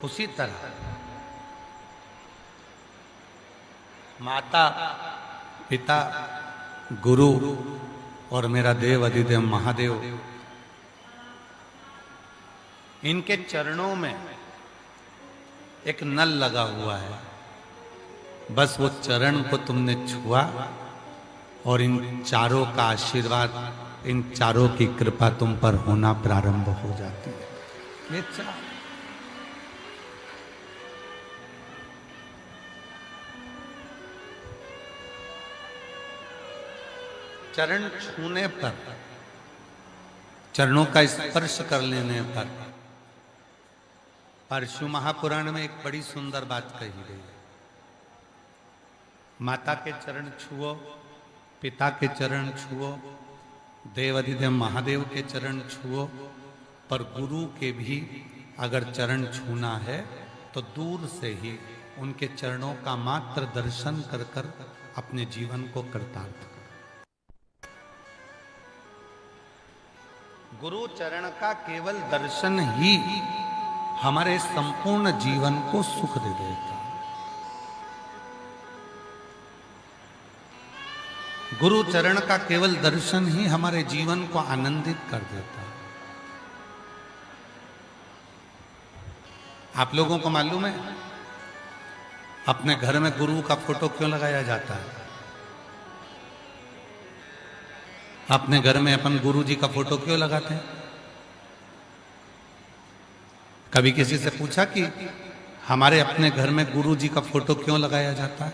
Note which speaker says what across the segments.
Speaker 1: उसी तरह माता, पिता, गुरु और मेरा देव अधिदेव महादेव, इनके चरणों में एक नल लगा हुआ है। बस वो चरण को तुमने छुआ और इन चारों का आशीर्वाद, इन चारों की कृपा तुम पर होना प्रारंभ हो जाती है। ये चरण छूने पर, चरणों का स्पर्श कर लेने पर, परशु महापुराण में एक बड़ी सुंदर बात कही गई है। माता के चरण छुओ, पिता के चरण छुओ, देवाधिदेव महादेव के चरण छुओ, पर गुरु के भी अगर चरण छूना है तो दूर से ही उनके चरणों का मात्र दर्शन कर कर अपने जीवन को कृतार्थ करो। गुरु चरण का केवल दर्शन ही हमारे संपूर्ण जीवन को सुख दे देता है। गुरु चरण का केवल दर्शन ही हमारे जीवन को आनंदित कर देता है। आप लोगों को मालूम है अपने घर में गुरु का फोटो क्यों लगाया जाता है? अपने घर में अपन गुरु जी का फोटो क्यों लगाते हैं? कभी किसी से पूछा कि हमारे अपने घर में गुरु जी का फोटो क्यों लगाया जाता है?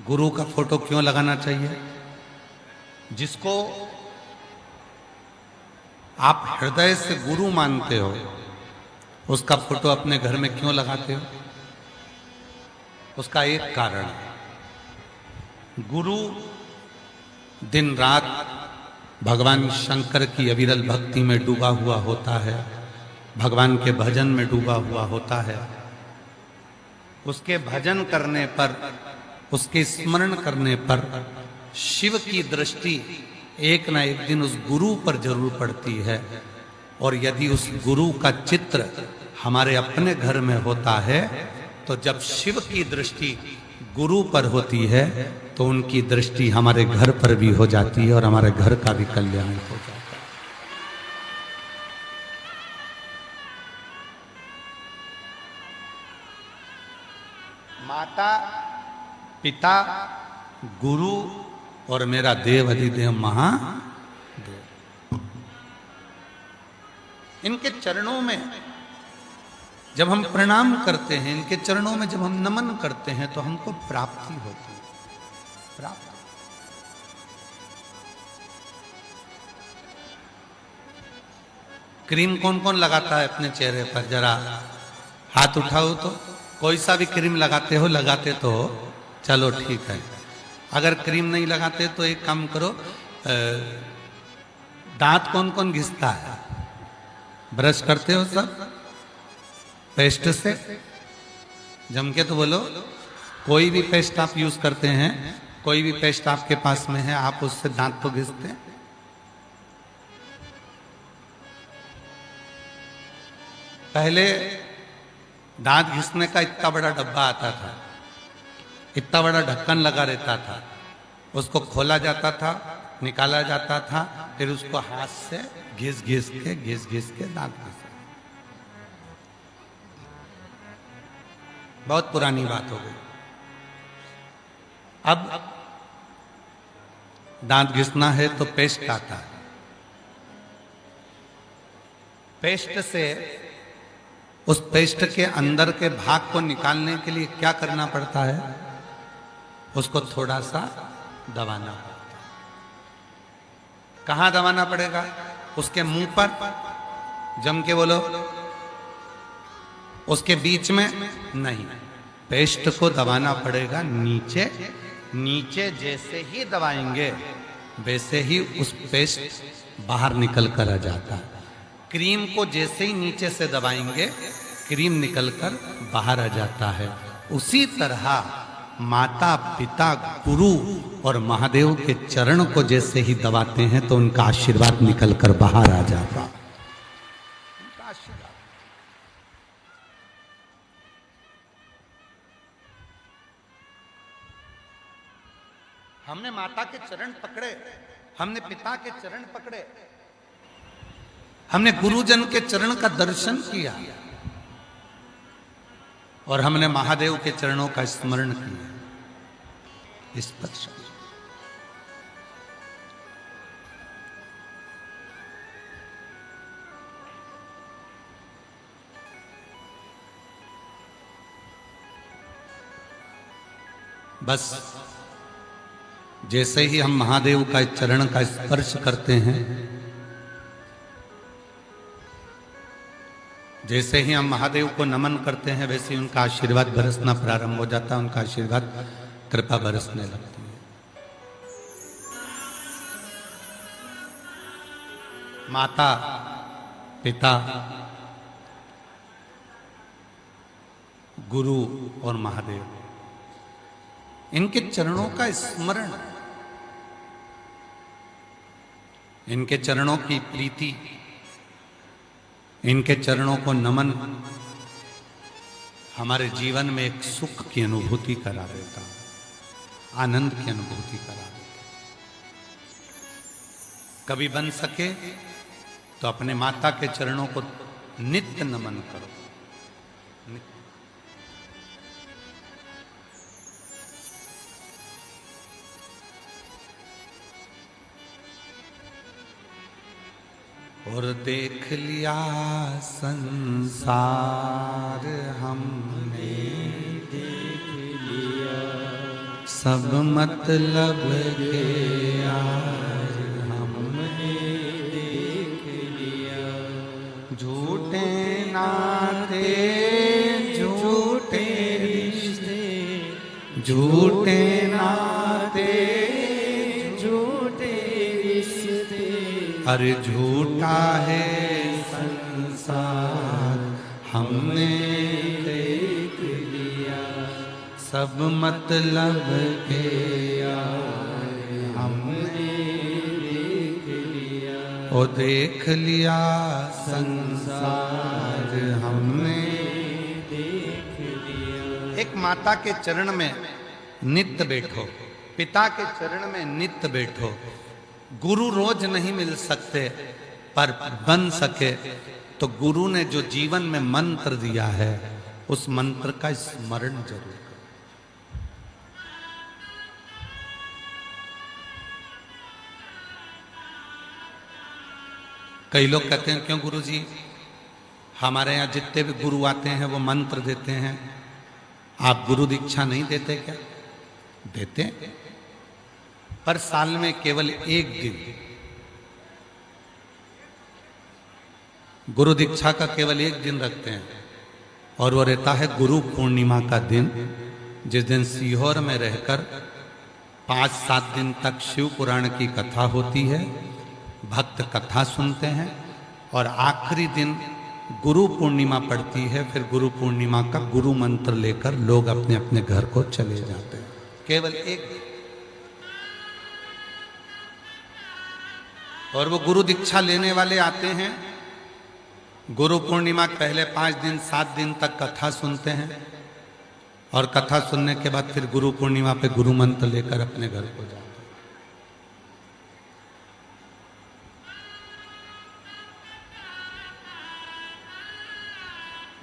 Speaker 1: गुरु का फोटो क्यों लगाना चाहिए? जिसको आप हृदय से गुरु मानते हो, उसका फोटो अपने घर में क्यों लगाते हो? उसका एक कारण है। गुरु दिन रात भगवान शंकर की अविरल भक्ति में डूबा हुआ होता है, भगवान के भजन में डूबा हुआ होता है। उसके भजन करने पर, उसके स्मरण करने पर शिव की दृष्टि एक ना एक दिन उस गुरु पर जरूर पड़ती है। और यदि उस गुरु का चित्र हमारे अपने घर में होता है तो जब शिव की दृष्टि गुरु पर होती है तो उनकी दृष्टि हमारे घर पर भी हो जाती है और हमारे घर का भी कल्याण हो जाता है। माता, पिता, गुरु और मेरा देव अधिदेव महादेव, इनके चरणों में जब हम प्रणाम करते हैं, इनके चरणों में जब हम नमन करते हैं तो हमको प्राप्ति होती है। प्राप्ति। क्रीम कौन कौन लगाता है अपने चेहरे पर? जरा हाथ उठाओ तो। कोई सा भी क्रीम लगाते हो? लगाते तो हो, चलो ठीक है। अगर क्रीम नहीं लगाते तो एक काम करो, दांत कौन कौन घिसता है? ब्रश करते हो सब? पेस्ट से जम के तो बोलो। कोई भी पेस्ट आप यूज करते हैं, कोई भी पेस्ट आपके पास में है, आप उससे दांत तो घिसते हैं। पहले दांत घिसने का इतना बड़ा डब्बा आता था, इतना बड़ा ढक्कन लगा रहता था, उसको खोला जाता था, निकाला जाता था, फिर उसको हाथ से घिस घिस के दांत घिस। बहुत पुरानी बात हो गई। अब दांत घिसना है तो पेस्ट आता है। पेस्ट से, उस पेस्ट के अंदर के भाग को निकालने के लिए क्या करना पड़ता है? उसको थोड़ा सा दबाना पड़ता है। कहां दबाना पड़ेगा? उसके मुंह पर, जम के बोलो। उसके बीच में नहीं, पेस्ट को दबाना पड़ेगा नीचे। नीचे जैसे ही दबाएंगे वैसे ही उस पेस्ट बाहर निकल कर आ जाता है। क्रीम को जैसे ही नीचे से दबाएंगे क्रीम निकलकर बाहर आ जाता है। उसी तरह माता, पिता, गुरु और महादेव के चरण को जैसे ही दबाते हैं तो उनका आशीर्वाद निकलकर बाहर आ जाता है। हमने माता के चरण पकड़े, हमने पिता के चरण पकड़े, हमने गुरुजन के चरण का दर्शन किया और हमने महादेव के चरणों का स्मरण किया। स्पर्श बस जैसे ही हम महादेव का चरण का स्पर्श करते हैं, जैसे ही हम महादेव को नमन करते हैं, वैसे ही उनका आशीर्वाद बरसना प्रारंभ हो जाता है, उनका आशीर्वाद कृपा बरसने लगती है। माता, पिता, गुरु और महादेव, इनके चरणों का स्मरण, इनके चरणों की प्रीति, इनके चरणों को नमन हमारे जीवन में एक सुख की अनुभूति करा देता, आनंद की अनुभूति करा देता। कभी बन सके तो अपने माता के चरणों को नित्य नमन करो। और देख लिया संसार हमने, देख लिया सब मतलब के यार हमने, देख लिया झूठे नाते, झूठे रिश्ते, झूठे नाते, अरे झूठा है संसार हमने देख लिया, सब मतलब के यार हमने देख लिया, ओ देख लिया संसार हमने देख लिया। एक माता के चरण में नित्य बैठो, पिता के चरण में नित्य बैठो। गुरु रोज नहीं मिल सकते, पर बन सके तो गुरु ने जो जीवन में मंत्र दिया है, उस मंत्र का स्मरण जरूर करो। कई लोग कहते हैं क्यों गुरुजी, हमारे यहाँ जितने भी गुरु आते हैं वो मंत्र देते हैं, आप गुरु दीक्षा नहीं देते क्या? देते, पर साल में केवल एक दिन गुरु दीक्षा का केवल एक दिन रखते हैं, और वो रहता है गुरु पूर्णिमा का दिन, जिस दिन सीहोर में रहकर 5-7 दिन तक शिव पुराण की कथा होती है, भक्त कथा सुनते हैं, और आखिरी दिन गुरु पूर्णिमा पड़ती है। फिर गुरु पूर्णिमा का गुरु मंत्र लेकर लोग अपने अपने घर को चले जाते हैं। केवल एक, और वो गुरु दीक्षा लेने वाले आते हैं, गुरु पूर्णिमा पहले 5 दिन 7 दिन तक कथा सुनते हैं, और कथा सुनने के बाद फिर गुरु पूर्णिमा पे गुरु मंत्र लेकर अपने घर को जाते हैं।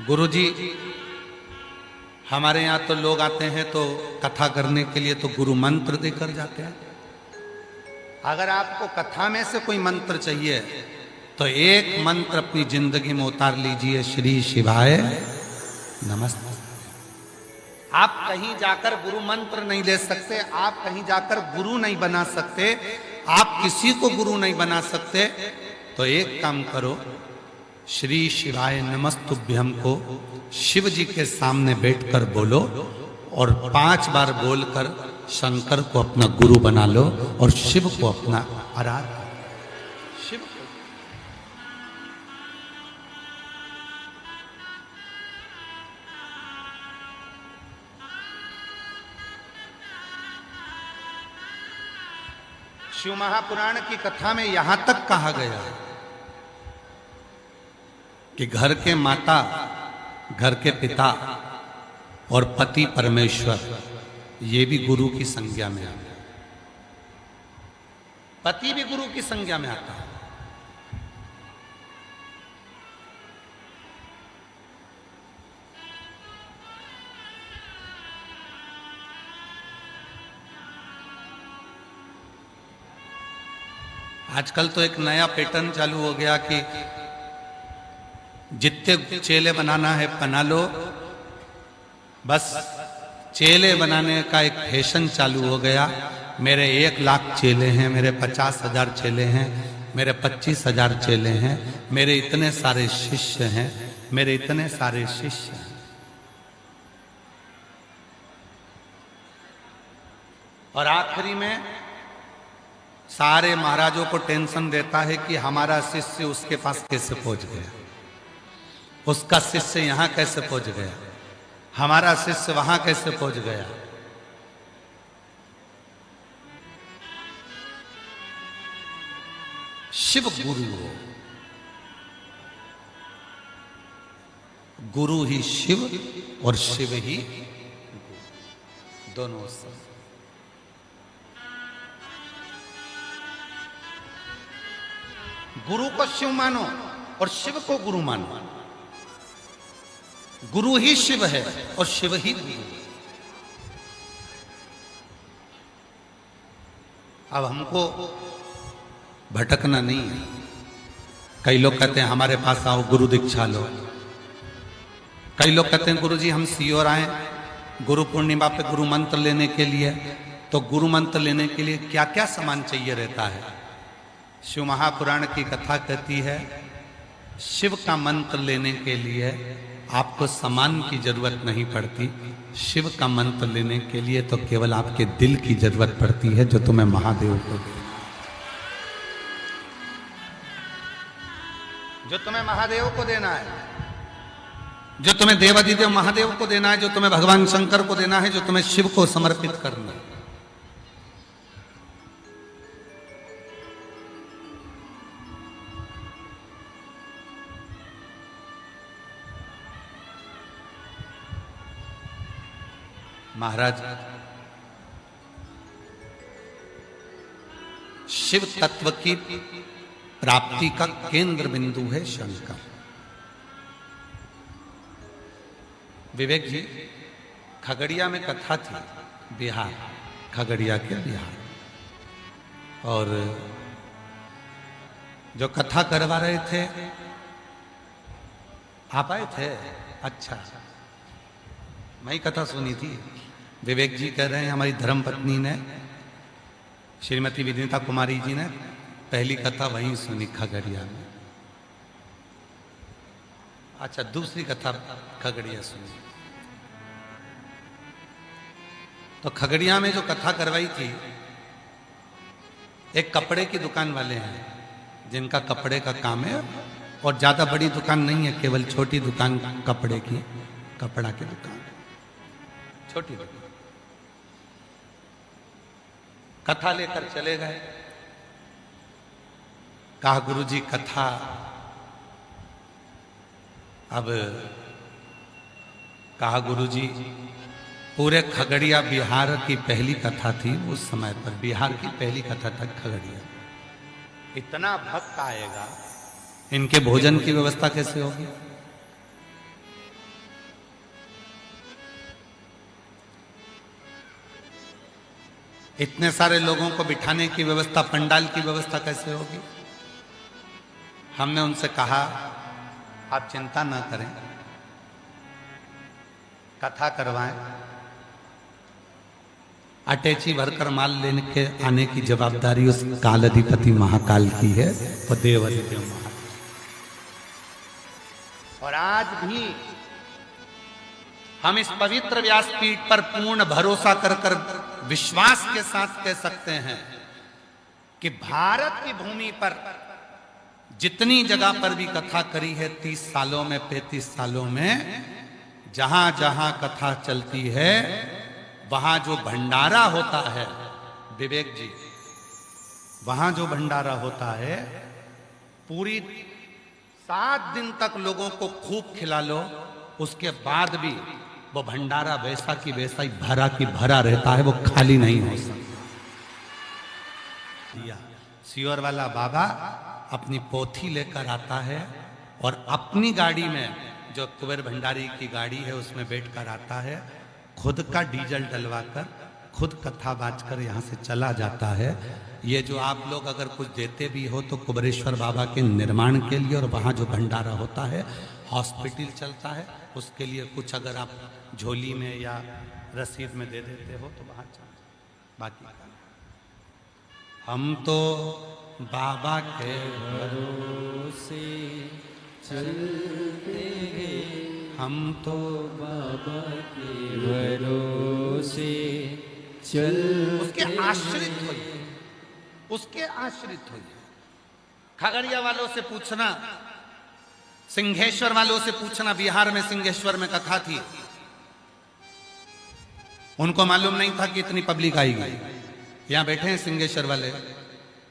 Speaker 1: गुरुजी, हमारे यहाँ तो लोग आते हैं तो कथा करने के लिए तो गुरु मंत्र देकर जाते हैं। अगर आपको कथा में से कोई मंत्र चाहिए तो एक मंत्र अपनी जिंदगी में उतार लीजिए, श्री शिवाय नमस्ते। आप कहीं जाकर गुरु मंत्र नहीं ले सकते, आप कहीं जाकर गुरु नहीं बना सकते, आप किसी को गुरु नहीं बना सकते, तो एक काम करो, श्री शिवाय नमस्तुभ्यम को शिव जी के सामने बैठकर बोलो, और 5 बार बोलकर शंकर को अपना गुरु बना लो और शिव को अपना आराध्य। शिव को शिव महापुराण की कथा में यहां तक कहा गया है कि घर के माता, घर के पिता और पति परमेश्वर, ये भी गुरु की संज्ञा में आ गए। पति भी गुरु की संज्ञा में आता है। आजकल तो एक नया पैटर्न चालू हो गया कि जितने चेले बनाना है बना लो, बस चेले बनाने का एक फैशन चालू हो गया। मेरे 1 लाख चेले हैं, मेरे 50,000 चेले हैं, मेरे 25,000 चेले हैं, मेरे इतने सारे शिष्य हैं, मेरे इतने सारे शिष्य हैं। और आखिरी में सारे महाराजों को टेंशन देता है कि हमारा शिष्य उसके पास कैसे पहुंच गया, उसका शिष्य यहां कैसे पहुंच गया, हमारा शिष्य वहां कैसे पहुंच गया। शिव गुरु हो, गुरु ही शिव और शिव ही दोनों सब। गुरु को शिव मानो और शिव को गुरु मानो। गुरु ही शिव है और शिव ही गुरु। अब हमको भटकना नहीं है। कई लोग कहते हैं हमारे पास आओ गुरु दीक्षा लो, कई लोग कहते हैं गुरु जी हम सीओर आए गुरु पूर्णिमा पे गुरु मंत्र लेने के लिए। तो गुरु मंत्र लेने के लिए क्या क्या सामान चाहिए रहता है? शिव महापुराण की कथा कहती है शिव का मंत्र लेने के लिए आपको सामान की जरूरत नहीं पड़ती। शिव का मंत्र लेने के लिए तो केवल आपके दिल की जरूरत पड़ती है, जो तुम्हें महादेव को दे, जो तुम्हें महादेव को देना है, जो तुम्हें देवाधिदेव महादेव को देना है, जो तुम्हें भगवान शंकर को देना है, जो तुम्हें शिव को समर्पित करना है। महाराज शिव तत्व की प्राप्ति का केंद्र बिंदु है शंकर। विवेक जी, खगड़िया में कथा थी, बिहार, खगड़िया के बिहार, और जो कथा करवा रहे थे आप आए थे? अच्छा, मैं कथा सुनी थी। विवेक जी कह रहे हैं हमारी धर्मपत्नी ने, श्रीमती विनीता कुमारी जी ने पहली कथा वहीं सुनी खगड़िया में। अच्छा, दूसरी कथा खगड़िया सुनी। तो खगड़िया में जो कथा करवाई थी, एक कपड़े की दुकान वाले हैं जिनका कपड़े का काम है, और ज्यादा बड़ी दुकान नहीं है, केवल छोटी दुकान कपड़े की, कपड़ा की दुकान, छोटी दुकान। कथा लेकर चले गए। कहा गुरुजी कथा, अब कहा गुरुजी पूरे खगड़िया बिहार की पहली कथा थी उस समय पर, बिहार की पहली कथा तक खगड़िया। इतना भक्त आएगा, इनके भोजन की व्यवस्था कैसे होगी? इतने सारे लोगों को बिठाने की व्यवस्था, पंडाल की व्यवस्था कैसे होगी? हमने उनसे कहा आप चिंता ना करें, कथा करवाएं, अटैची भरकर माल लेने के आने की जवाबदारी उस काल अधिपति महाकाल की है, वो देव अधिदेव महाकाल। और आज भी हम इस पवित्र व्यासपीठ पर पूर्ण भरोसा कर विश्वास के साथ कह सकते हैं कि भारत की भूमि पर जितनी जगह पर भी कथा करी है 30 सालों में, 35 सालों में, जहां जहां कथा चलती है वहां जो भंडारा होता है, विवेक जी, वहां जो भंडारा होता है, पूरी 7 दिन तक लोगों को खूब खिला लो, उसके बाद भी वो भंडारा वैसा की वैसा ही भरा की भरा रहता है, वो खाली नहीं हो सकता। सीहोर वाला बाबा अपनी पोथी लेकर आता है और अपनी गाड़ी में, जो कुबेर भंडारी की गाड़ी है उसमें बैठकर आता है, खुद का डीजल डलवाकर खुद कथा बाजकर यहाँ से चला जाता है। ये जो आप लोग अगर कुछ देते भी हो तो कुबेरेश्वर बाबा के निर्माण के लिए, और वहाँ जो भंडारा होता है, हॉस्पिटल चलता है, उसके लिए कुछ अगर आप झोली में या रसीद में दे देते हो तो वहाँ चल। बाकी हम तो बाबा के भरोसे चलते हैं, हम तो बाबा के भरोसे चल। उसके आश्रित होइए, उसके आश्रित होइए। खगड़िया वालों से पूछना, सिंहेश्वर वालों से पूछना, बिहार में सिंहेश्वर में कथा थी, उनको मालूम नहीं था कि इतनी पब्लिक आएगी। यहां बैठे हैं सिंहेश्वर वाले,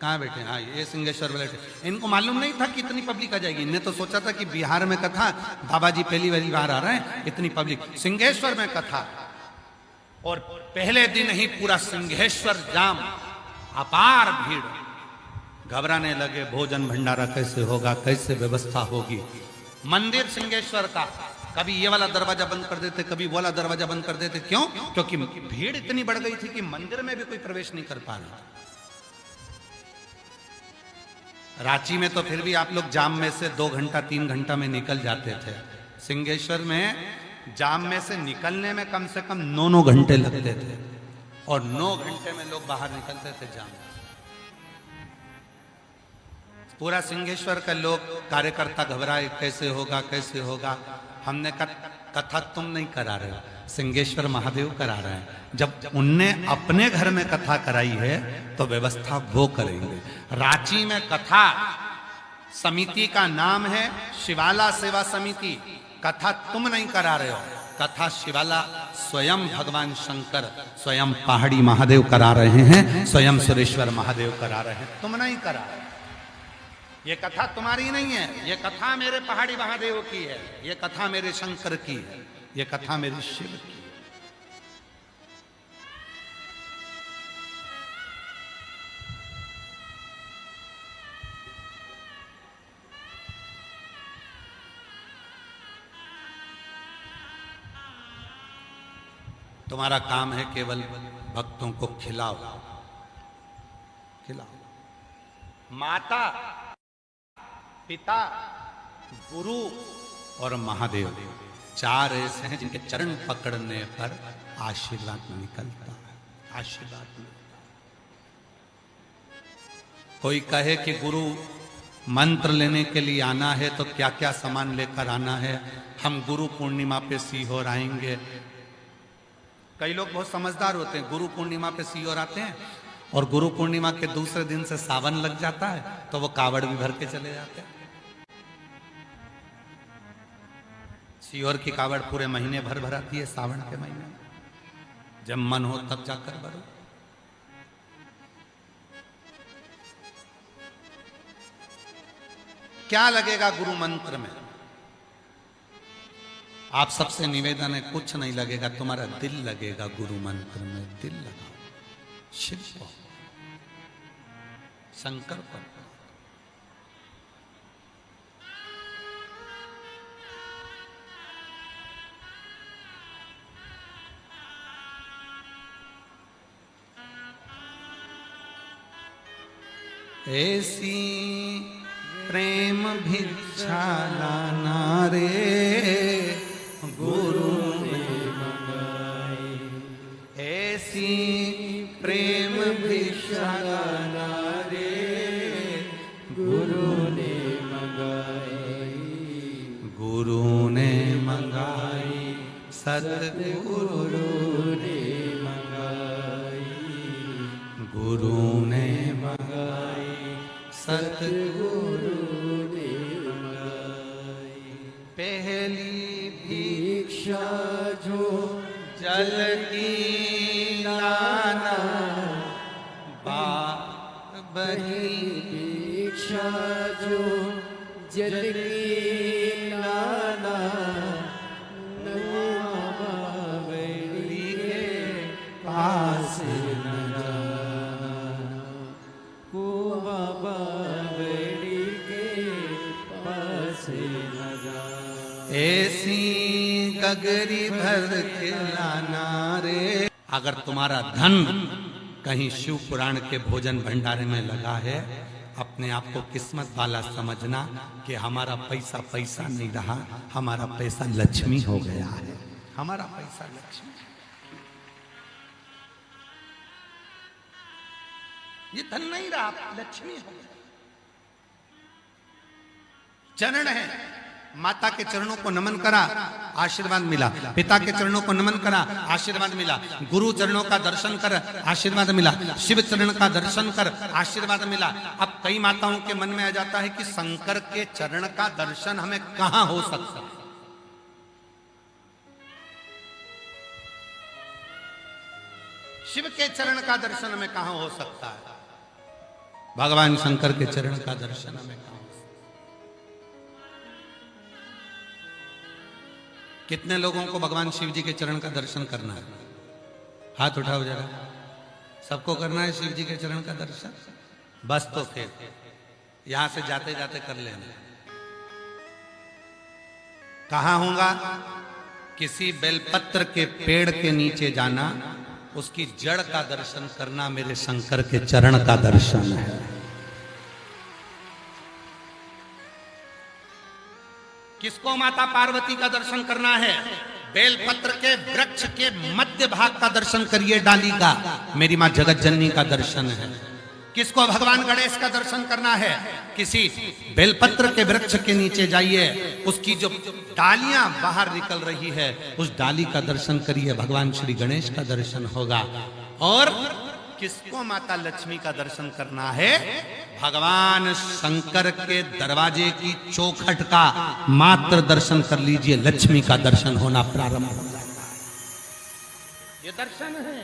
Speaker 1: कहाँ बैठे हैं? हाँ, ये सिंहेश्वर वाले। इनको मालूम नहीं था कि इतनी पब्लिक आ जाएगी। इन्हें तो सोचा था कि बिहार में कथा, बाबा जी पहली बार आ रहे हैं, इतनी पब्लिक। सिंहेश्वर में कथा, और पहले दिन ही पूरा सिंहेश्वर जाम, अपार भीड़। घबराने लगे, भोजन भंडारा कैसे होगा, कैसे व्यवस्था होगी। मंदिर सिंहेश्वर का कभी ये वाला दरवाजा बंद कर देते, कभी वो वाला दरवाजा बंद कर देते। क्यों? क्योंकि भीड़ इतनी बढ़ गई थी कि मंदिर में भी कोई प्रवेश नहीं कर पा रहा। रांची में तो फिर भी आप लोग जाम में से 2 घंटा 3 घंटा में निकल जाते थे। सिंहेश्वर में जाम में से निकलने में कम से कम 9 घंटे लगते थे, और 9 घंटे में लोग बाहर निकलते थे जाम। पूरा सिंहेश्वर का लोग कार्यकर्ता घबराए, कैसे होगा कैसे होगा। हमने कहा कथा तुम नहीं करा रहे हो, सिंहेश्वर महादेव करा रहे हैं। जब उनने अपने घर में कथा कराई है तो व्यवस्था वो करेंगे। रांची में कथा समिति का नाम है शिवाला सेवा समिति। कथा तुम नहीं करा रहे हो, कथा शिवाला स्वयं भगवान शंकर, स्वयं पहाड़ी महादेव करा रहे हैं, स्वयं सुरेश्वर महादेव करा रहे हैं, तुम नहीं करा। ये कथा तुम्हारी नहीं है, ये कथा मेरे पहाड़ी महादेव की है, ये कथा मेरे शंकर की है, ये कथा मेरे शिव की है। तुम्हारा काम है केवल भक्तों को खिलाओ, खिलाओ। माता, पिता, गुरु और महादेव, 4 ऐसे हैं जिनके चरण पकड़ने पर आशीर्वाद निकलता है, आशीर्वाद मिलता है। कोई कहे कि गुरु मंत्र लेने के लिए आना है तो क्या क्या सामान लेकर आना है। हम गुरु पूर्णिमा पे सीहोर आएंगे। कई लोग बहुत समझदार होते हैं, गुरु पूर्णिमा पे सीहोर आते हैं और गुरु पूर्णिमा के दूसरे दिन से सावन लग जाता है तो वो कावड़ भी भर के चले जाते हैं। सीहोर की कावड़ पूरे महीने भर भराती है, सावन के महीने में जब मन हो तब जाकर भरो। क्या लगेगा गुरु मंत्र में? आप सबसे निवेदन है, कुछ नहीं लगेगा, तुम्हारा दिल लगेगा गुरु मंत्र में। दिल लगाओ, शिव को, शंकर पर। ऐसी प्रेम भिक्षा लाना रे गुरु ने मंगाई, ऐसी प्रेम भिक्षा लाना रे गुरु ने मंगाई, गुरु ने मंगाई, सतगुरु ने मंगाई, गुरु ने मंगाई, सतगुरु ने मंगाई। पहली भिक्षा जो जल की लाना, बाप बही भिक्षा जो जल की लाना, बावली के पास न जाना, कुआं ऐसी गगरी भर के लाना रे। अगर तुम्हारा धन कहीं शिव पुराण के भोजन भंडारे में लगा है, अपने आप को किस्मत वाला समझना कि हमारा पैसा पैसा नहीं रहा, हमारा पैसा लक्ष्मी हो गया है। हमारा पैसा लक्ष्मी, ये धन नहीं रहा, लक्ष्मी हो गया। चरण है, माता के चरणों को नमन करा, आशीर्वाद मिला। पिता के चरणों को नमन करा, आशीर्वाद मिला। गुरु चरणों का दर्शन कर, आशीर्वाद मिला। शिव चरण का दर्शन कर, आशीर्वाद मिला। अब कई माताओं के मन में आ जाता है कि शंकर के चरण का दर्शन हमें कहां हो सकता है? शिव के चरण का दर्शन हमें कहां हो सकता है? भगवान शंकर के चरण का दर्शन हमें कहां? कितने लोगों को भगवान शिव जी के चरण का दर्शन करना है? हाथ उठाओ जरा। सबको करना है शिव जी के चरण का दर्शन? बस तो फिर यहां से जाते जाते कर लेना। कहां होगा? किसी बेलपत्र के पेड़ के नीचे जाना, उसकी जड़ का दर्शन करना मेरे शंकर के चरण का दर्शन है। किसको माता पार्वती का दर्शन करना है? बेलपत्र के वृक्ष के मध्य भाग का दर्शन करिए, डाली का, मेरी मां जगत जननी का दर्शन है। किसको भगवान गणेश का दर्शन करना है? किसी बेलपत्र के वृक्ष के नीचे जाइए, उसकी जो डालियां बाहर निकल रही है, उस डाली का दर्शन करिए, भगवान श्री गणेश का दर्शन होगा। और किसको माता लक्ष्मी का दर्शन करना है? भगवान शंकर के दरवाजे की चौखट का मात्र दर्शन कर लीजिए, लक्ष्मी का दर्शन होना प्रारंभ हो जाता है। ये दर्शन है,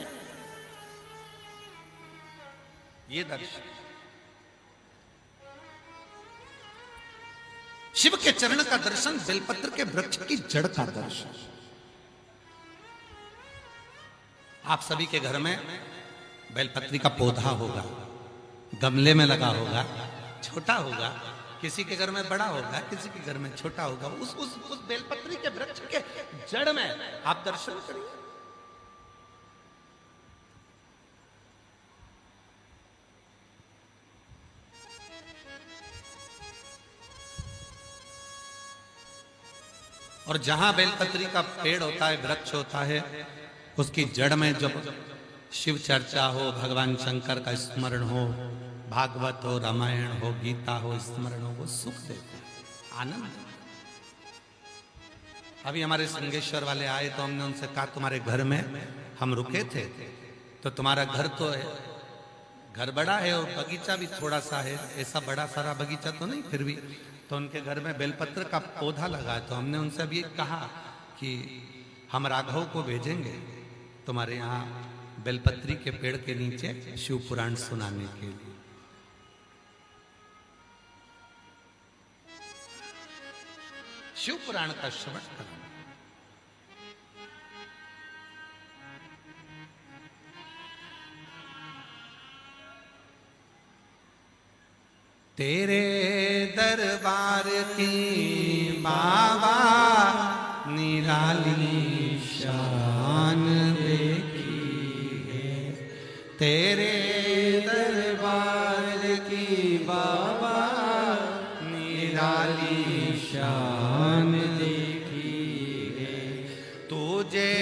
Speaker 1: ये दर्शन। शिव के चरण का दर्शन, बेलपत्र के वृक्ष की जड़ का दर्शन। आप सभी के घर में बेलपत्री का पौधा होगा, गमले में लगा होगा, छोटा होगा, किसी के घर में बड़ा होगा, किसी के घर में छोटा होगा। उस बेलपत्री के वृक्ष के जड़ में आप दर्शन करिए। और जहां बेलपत्री का पेड़ होता है, वृक्ष होता है, उसकी जड़ में जब शिव चर्चा हो, भगवान शंकर का स्मरण हो, भागवत हो, रामायण हो, गीता हो, स्मरण हो, वो सुख देते हैं, आनंद। अभी हमारे संगेश्वर वाले आए तो हमने उनसे कहा तुम्हारे घर में हम रुके थे, तो तुम्हारा घर तो है, घर बड़ा है और बगीचा भी थोड़ा सा है, ऐसा बड़ा सारा बगीचा तो नहीं, फिर भी तो उनके घर में बेलपत्र का पौधा लगा है। तो हमने उनसे अभी कहा कि हम राघव को भेजेंगे तुम्हारे यहाँ बेलपत्री के पेड़ के नीचे शिव पुराण सुनाने के लिए। शिव पुराण का श्रवण करना। तेरे दरबार की बाबा निराली शान देखी है, तेरे दरबार की बाबा निराली शान देखी है। तुझे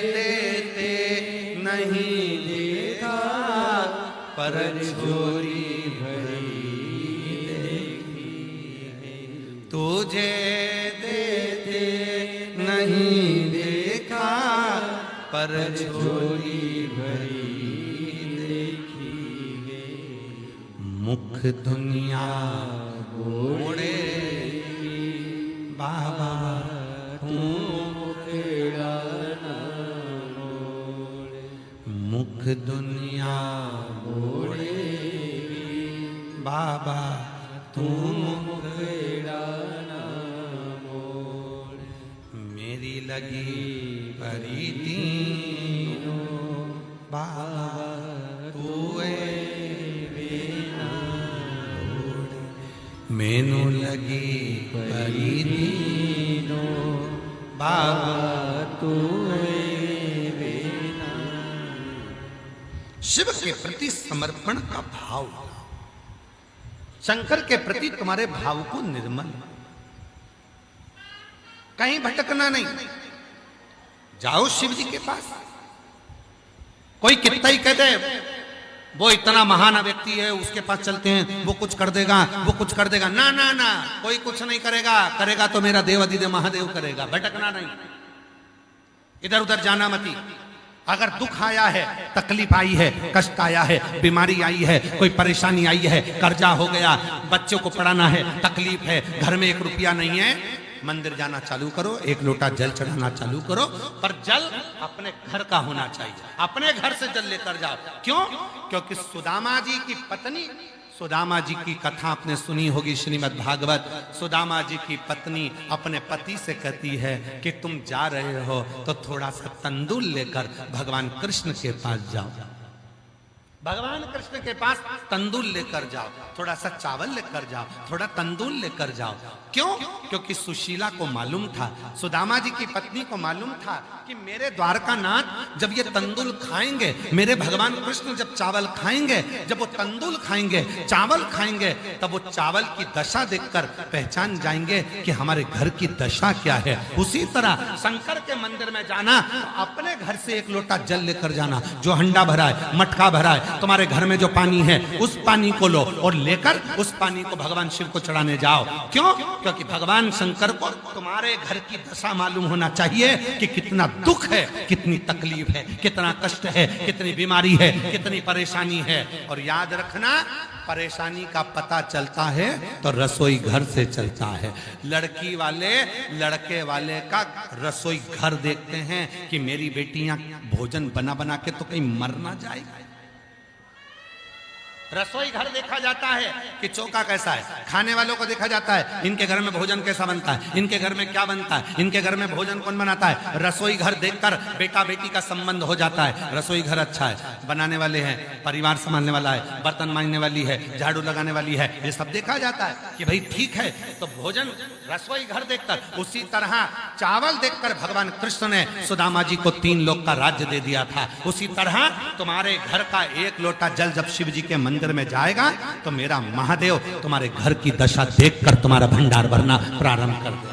Speaker 1: देते नहीं देखा पर चोरी तुझे देते नहीं देखा पर चोरी भरी देखी है। मुख दुनिया मोड़े बाबा तू मुखेड़ा ना मोड़े, मुख दुनिया मोड़े बाबा तू मुखेड़ा ना मोड़े। मेरी लगी परी तीनों बाबा तू बिना मोड़े, मैनू लगी परी तीनों भावतु बिना। शिव के प्रति समर्पण का भाव, शंकर के प्रति तुम्हारे भाव को निर्मल, कहीं भटकना नहीं। जाओ शिव जी के पास। कोई कितना ही कह दे वो इतना महान व्यक्ति है, उसके पास चलते हैं, वो कुछ कर देगा, वो कुछ कर देगा। ना ना ना, कोई कुछ नहीं करेगा। करेगा तो मेरा देव अधिदेव महादेव करेगा। भटकना नहीं, इधर उधर जाना मती। अगर दुख आया है, तकलीफ आई है, कष्ट आया है, बीमारी आई है, कोई परेशानी आई है, कर्जा हो गया, बच्चों को पढ़ाना है, तकलीफ है, घर में 1 रुपया नहीं है, मंदिर जाना चालू करो, 1 लोटा जल चढ़ाना चालू करो। पर जल अपने घर का होना चाहिए, अपने घर से जल लेकर जाओ। क्यों? क्योंकि सुदामा जी की पत्नी, सुदामा जी की कथा आपने सुनी होगी श्रीमद् भागवत। सुदामा जी की पत्नी अपने पति से कहती है कि तुम जा रहे हो तो थोड़ा सा तंदूर लेकर भगवान कृष्ण के पास जाओ। भगवान कृष्ण के पास तंदूर लेकर जाओ, थोड़ा सा चावल लेकर जाओ, थोड़ा तंदूर लेकर जाओ। क्यों? क्योंकि सुशीला को मालूम था, सुदामा जी की पत्नी को मालूम था कि मेरे द्वारकानाथ जब ये तंदूर खाएंगे, मेरे भगवान कृष्ण जब चावल खाएंगे, जब वो तंदूर खाएंगे, चावल खाएंगे, तब वो चावल की दशा देखकर पहचान जाएंगे कि हमारे घर की दशा क्या है। उसी तरह शंकर के मंदिर में जाना तो अपने घर से 1 लोटा जल लेकर जाना। जो हंडा भरा है, मटका भरा है, तुम्हारे घर में जो पानी है, उस पानी को लो और लेकर उस पानी को भगवान शिव को चढ़ाने जाओ। क्यों? क्योंकि भगवान शंकर को तुम्हारे घर की दशा मालूम होना चाहिए कि कितना दुख है, कितनी तकलीफ है, कितना कष्ट है, कितनी बीमारी है, कितनी परेशानी है। और याद रखना, परेशानी का पता चलता है तो रसोई घर से चलता है। लड़की वाले लड़के वाले का रसोई घर देखते हैं कि मेरी बेटियां भोजन बना बना के तो कहीं मर ना जाए। रसोई घर देखा जाता है कि चौका कैसा है, खाने वालों को देखा जाता है इनके घर में भोजन कैसा बनता है, इनके घर में क्या बनता है, इनके घर में भोजन कौन बनाता है। रसोई घर देखकर बेटा बेटी का संबंध हो जाता है। रसोई घर अच्छा है, बनाने वाले हैं, परिवार संभालने वाला है, बर्तन मांजने वाली है, झाड़ू लगाने वाली है, ये सब देखा जाता है कि भाई ठीक है। तो भोजन रसोई घर देखकर, उसी तरह चावल देखकर भगवान कृष्ण ने सुदामा जी को 3 लोक का राज्य दे दिया था। उसी तरह तुम्हारे घर का 1 लोटा जल जब शिव जी के मंदिर में जाएगा तो मेरा महादेव तुम्हारे घर की दशा देखकर तुम्हारा भंडार भरना प्रारंभ कर दे।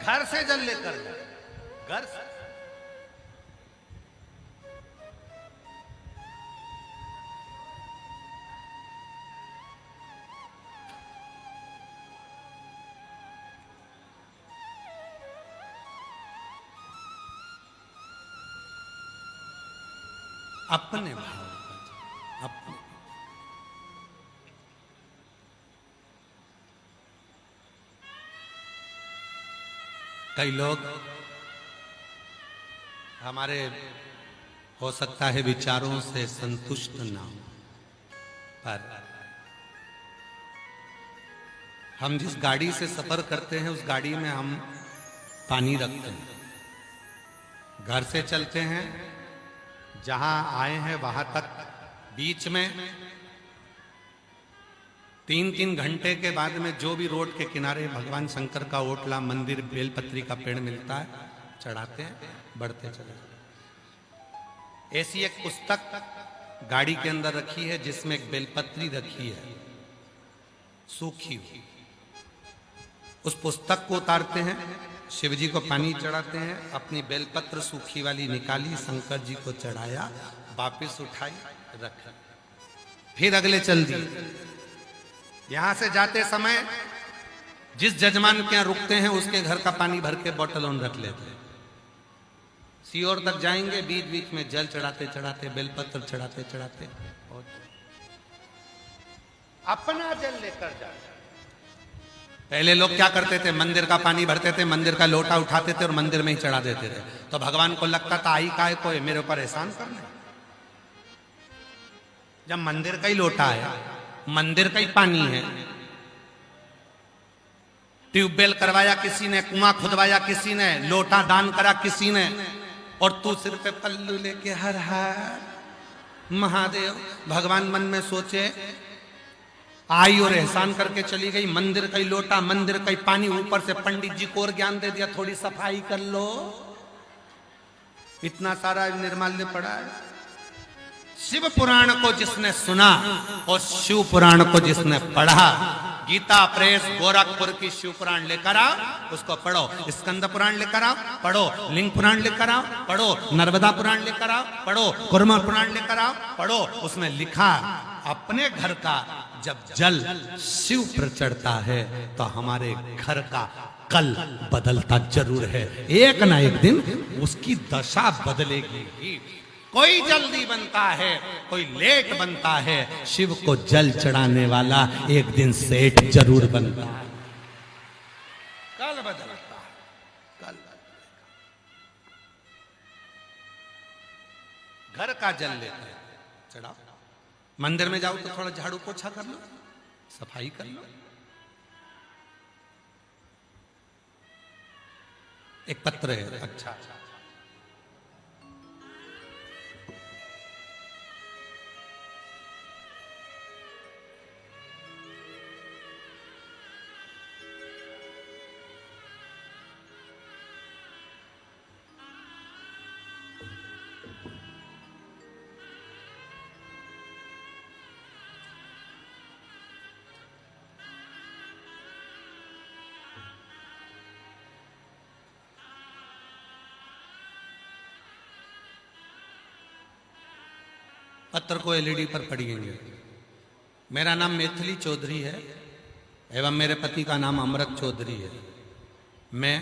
Speaker 1: घर से जल लेकर घर से। अपने भाव, अपने। कई लोग हमारे हो सकता है विचारों से संतुष्ट ना हो, पर हम जिस गाड़ी से सफर करते हैं उस गाड़ी में हम पानी रखते हैं। घर से चलते हैं, जहां आए हैं वहां तक बीच में 3-3 घंटे के बाद में जो भी रोड के किनारे भगवान शंकर का ओटला, मंदिर, बेलपत्री का पेड़ मिलता है, चढ़ाते हैं, बढ़ते चले। ऐसी एक पुस्तक गाड़ी के अंदर रखी है जिसमें एक बेलपत्री रखी है सूखी हुई। उस पुस्तक को उतारते हैं, शिव जी को पानी चढ़ाते हैं, अपनी बेलपत्र सूखी वाली निकाली, शंकर जी को चढ़ाया, वापिस उठाई, रखा, फिर अगले चल दिए। यहां से जाते समय जिस जजमान के यहां रुकते हैं उसके घर का पानी भर के बोतल ऑन रख लेते हैं। सीओर तक जाएंगे, बीच बीच में जल चढ़ाते चढ़ाते, बेलपत्र चढ़ाते चढ़ाते अपना जल लेकर जाते। पहले लोग क्या करते थे, मंदिर का पानी भरते थे, मंदिर का लोटा उठाते थे और मंदिर में ही चढ़ा देते थे। तो भगवान को लगता था आई काय कोई मेरे ऊपर एहसान करना। जब मंदिर का ही लोटा है, मंदिर का ही पानी है, ट्यूबवेल करवाया किसी ने, कुआं खुदवाया किसी ने, लोटा दान करा किसी ने, और तू सिर पे पल्लू लेके हर हर महादेव। भगवान मन में सोचे आई और एहसान करके चली गई। मंदिर का ही लोटा, मंदिर का ही पानी, ऊपर से पंडित जी को और ज्ञान दे दिया, थोड़ी सफाई कर लो। इतना सारा निर्माल्य पड़ा है। शिव पुराण को जिसने सुना और शिव पुराण को जिसने पढ़ा, गीता प्रेस गोरखपुर की शिव पुराण लेकर आओ, उसको पढ़ो। स्कंद पुराण लेकर आओ, पढ़ो। लिंग पुराण लेकर आओ, पढ़ो। नर्मदा पुराण लेकर आओ, पढ़ो। कुर्मा पुराण लेकर आओ, पढ़ो। उसमें लिखा, अपने घर का जब जल शिव पर चढ़ता है तो हमारे घर का कल बदलता जरूर है। एक ना एक दिन उसकी दशा बदलेगी। कोई जल्दी बनता है, कोई लेट बनता है, शिव को जल चढ़ाने वाला एक दिन सेठ जरूर बनता है। कल बदलता है, कल घर का जल लेकर चढ़ाओ। मंदिर में जाओ तो थोड़ा झाड़ू पोछा कर लो, सफाई कर लो। एक पत्र है, अच्छा पत्र को एलईडी पर पढ़िएंगे। मेरा नाम मैथिली चौधरी है एवं मेरे पति का नाम अमृत चौधरी है। मैं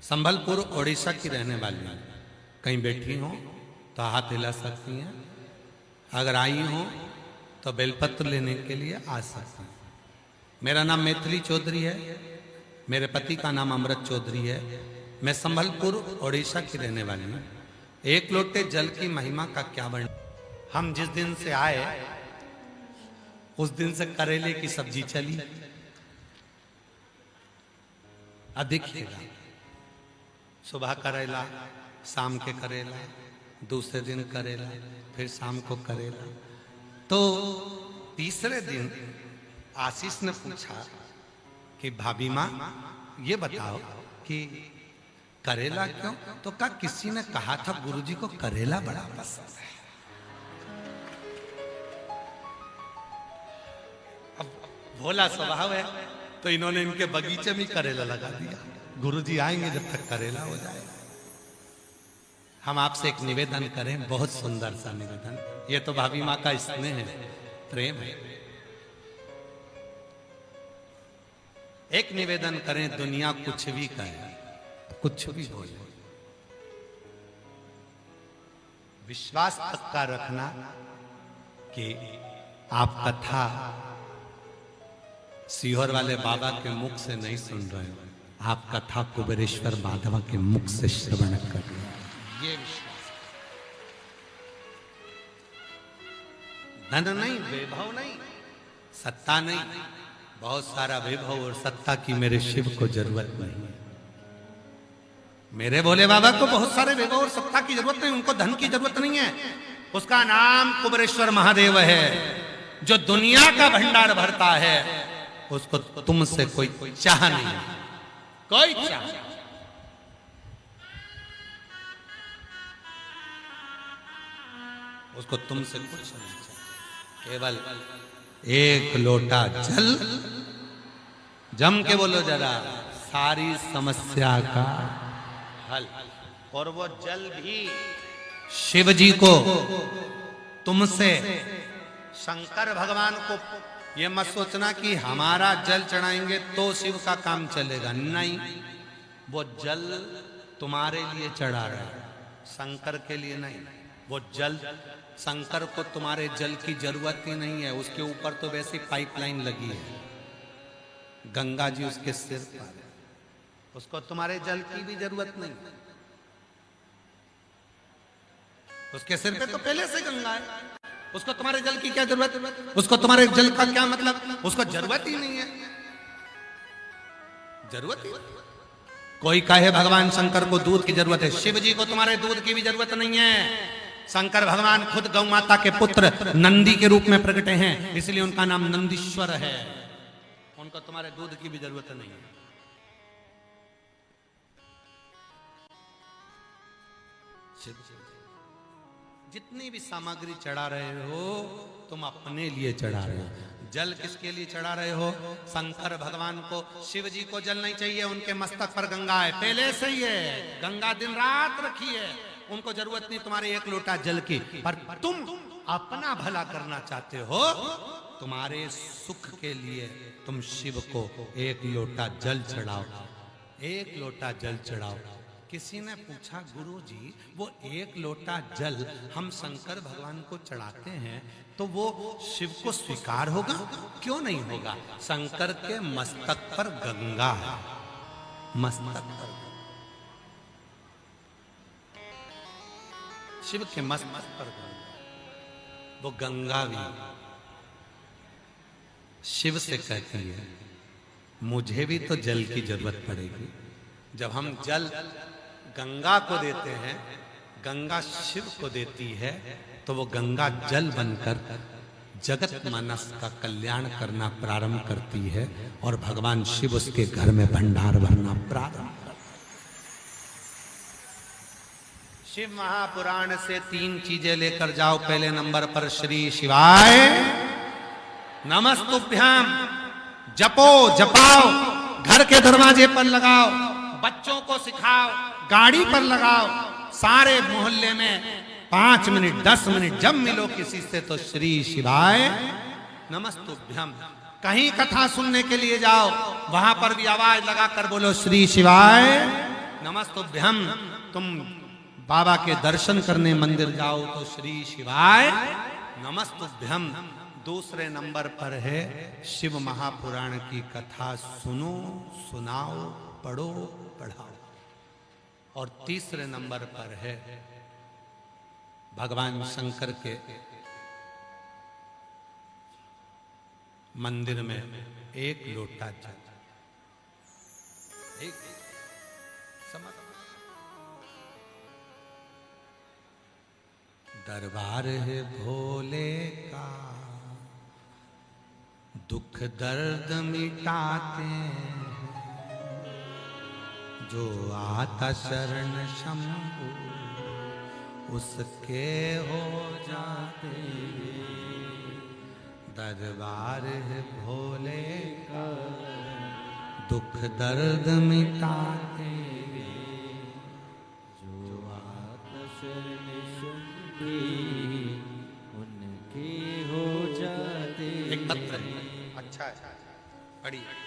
Speaker 1: संबलपुर ओडिशा की रहने वाली हूँ। कहीं बैठी हो तो हाथ हिला सकती हैं, अगर आई हो तो बेलपत्र लेने के लिए आ सकती हैं। मेरा नाम मैथिली चौधरी है, मेरे पति का नाम अमृत चौधरी है। मैं संबलपुर ओडिशा की रहने वाली हूँ। एक लोटे जल की महिमा का क्या वर्णन। हम जिस दिन से आए उस दिन से करेले की सब्जी चली। देखिएगा, सुबह करेला, शाम के करेला, दूसरे दिन करेला, फिर शाम को करेला। तो तीसरे दिन आशीष ने पूछा कि भाभी माँ ये बताओ कि करेला क्यों? तो कहा किसी ने कहा था गुरुजी को करेला बड़ा पसंद है। भोला स्वभाव है तो इन्होंने इनके बगीचे में करेला लगा दिया। गुरुजी आएंगे जब तक करेला हो जाएगा। हम आपसे एक निवेदन करें, बहुत सुंदर सा निवेदन। ये तो भाभी माँ का स्नेह है, प्रेम है। एक निवेदन करें, दुनिया कुछ भी कहे, कुछ भी बोले, विश्वास पक्का रखना कि आप कथा सीहोर वाले बाबा के मुख से नहीं सुन रहे हो, आप कथा कुबेरेश्वर माधवा के मुख से श्रवण कर रहे हो। ये विश्वास, धन नहीं, वैभव नहीं, सत्ता नहीं। बहुत सारा वैभव और सत्ता की मेरे शिव को जरूरत नहीं है। मेरे भोले बाबा को बहुत सारे वैभव और सत्ता की जरूरत नहीं, उनको धन की जरूरत नहीं है। उसका नाम कुबेरेश्वर महादेव है, जो दुनिया का भंडार भरता है। उसको तुमसे कोई चाह नहीं, कोई चाह। उसको तुमसे कुछ नहीं चाहिए, केवल एक लोटा जल। जम के बोलो जरा, सारी समस्या का हल। और वो जल भी शिव जी को तुमसे, शंकर भगवान को। ये मत सोचना कि हमारा जल चढ़ाएंगे तो शिव का काम चलेगा, नहीं। वो जल तुम्हारे लिए चढ़ा रहा है, शंकर के लिए नहीं। वो जल, शंकर को तुम्हारे जल की जरूरत ही नहीं है। उसके ऊपर तो वैसी पाइपलाइन लगी है, गंगा जी उसके सिर पर, उसको तुम्हारे जल की भी जरूरत नहीं। उसके सिर पे तो पहले से गंगा है, उसको तुम्हारे जल की क्या जरूरत? उसको तुम्हारे जल का क्या मतलब? उसको जरूरत ही नहीं है, जरूरत ही। कोई कहे भगवान शंकर को दूध की जरूरत है, शिव जी को तुम्हारे दूध की भी जरूरत नहीं है। शंकर भगवान खुद गौ माता के पुत्र नंदी के रूप में प्रकटे हैं, इसलिए उनका नाम नंदीश्वर है। उनको तुम्हारे दूध की भी जरूरत नहीं है। जितनी भी सामग्री चढ़ा रहे हो तुम अपने लिए चढ़ा रहे हो। जल किसके लिए चढ़ा रहे हो? शंकर भगवान को। शिव जी को जल नहीं चाहिए, उनके मस्तक पर गंगा है, पहले से ही है। गंगा दिन रात रखी है, उनको जरूरत नहीं तुम्हारे एक लोटा जल की। पर तुम अपना भला करना चाहते हो, तुम्हारे सुख के लिए तुम शिव को एक लोटा जल चढ़ाओ, एक लोटा जल चढ़ाओ। किसी ने पूछा, गुरुजी वो एक लोटा जल हम शंकर भगवान को चढ़ाते हैं तो वो शिव को स्वीकार होगा? क्यों नहीं होगा? शंकर के मस्तक पर गंगा है, मस्तक पर। शिव के मस्तक पर गंगा, वो गंगा भी शिव से कहती है मुझे भी तो जल की जरूरत पड़ेगी। जब हम जल गंगा को देते हैं, गंगा शिव को देती है, तो वो गंगा जल बनकर जगत मानस का कल्याण करना प्रारंभ करती है और भगवान शिव उसके घर में भंडार भरना प्रारंभ करते। शिव महापुराण से 3 चीजें लेकर जाओ। पहले नंबर पर श्री शिवाय नमस्तुभ्याम। जपो, जपाओ, घर के दरवाजे पर लगाओ, बच्चों को सिखाओ, गाड़ी पर लगाओ, सारे मोहल्ले में 5 मिनट 10 मिनट जब मिलो किसी से तो श्री शिवाय नमस्तुभ्यम। कहीं कथा सुनने के लिए जाओ, वहां पर भी आवाज लगाकर बोलो श्री शिवाय नमस्तुभ्यम। तुम बाबा के दर्शन करने मंदिर जाओ तो श्री शिवाय नमस्तुभ्यम। दूसरे नंबर पर है शिव महापुराण की कथा सुनो, सुनाओ, पढ़ो, पढ़ाओ। और तीसरे नंबर पर है भगवान शंकर के मंदिर में एक लोटा जल, एक समझ। दरबार है भोले का, दुख दर्द मिटाते हैं, जो आता शरण शंभु उसके हो जाते। दरबार है भोले का, दुख दर्द मिटाते, जो आता शरण शंभु उनके हो जाते। एक पत्र अच्छा है, बड़ी भर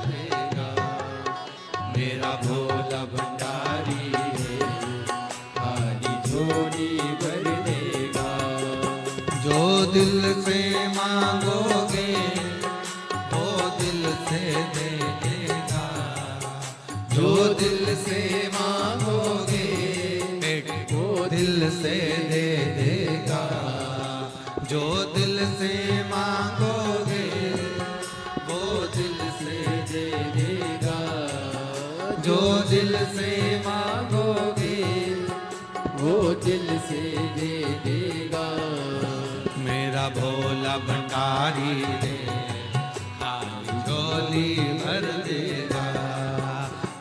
Speaker 1: देगा मेरा भोला भंडारी है, खाली झोली भर देगा। जो दिल से मांगोगे वो दिल से दे देगा, जो दिल से मांगोगे वो दिल से दे देगा, जो दिल से मांगोगे जो दिल से मांगोगे वो दिल से दे देगा। मेरा भोला भंडारी रे खाली झोली भर देगा,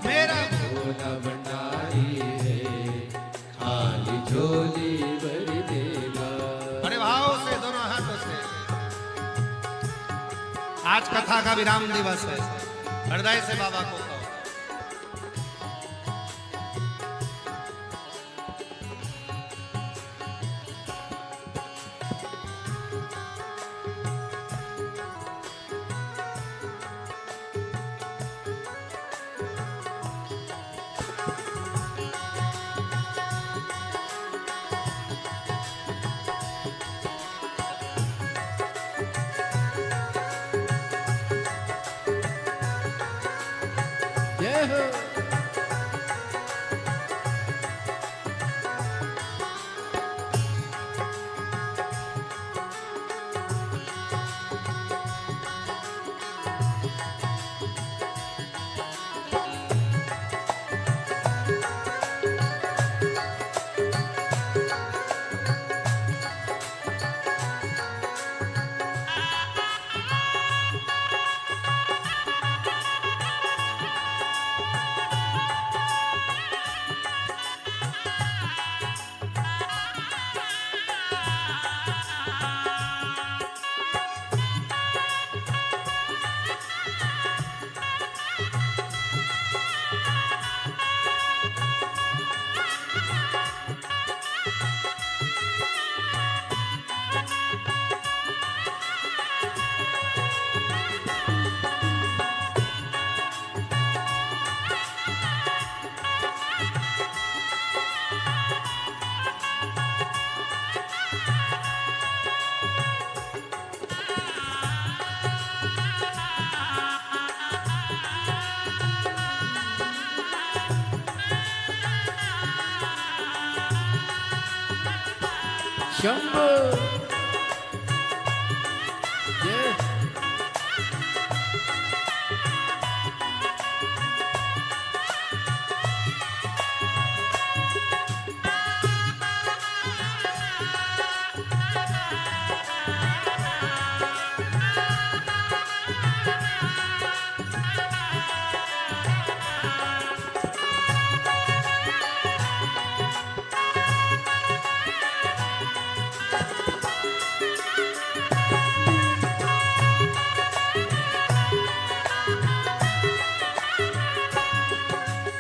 Speaker 1: मेरा भोला भंडारी रे खाली झोली भर देगा। बड़े भाव से दोनों हाथों से। आज कथा का विराम दिवस है, हृदय से बाबा को
Speaker 2: जय हो। शंभो जय।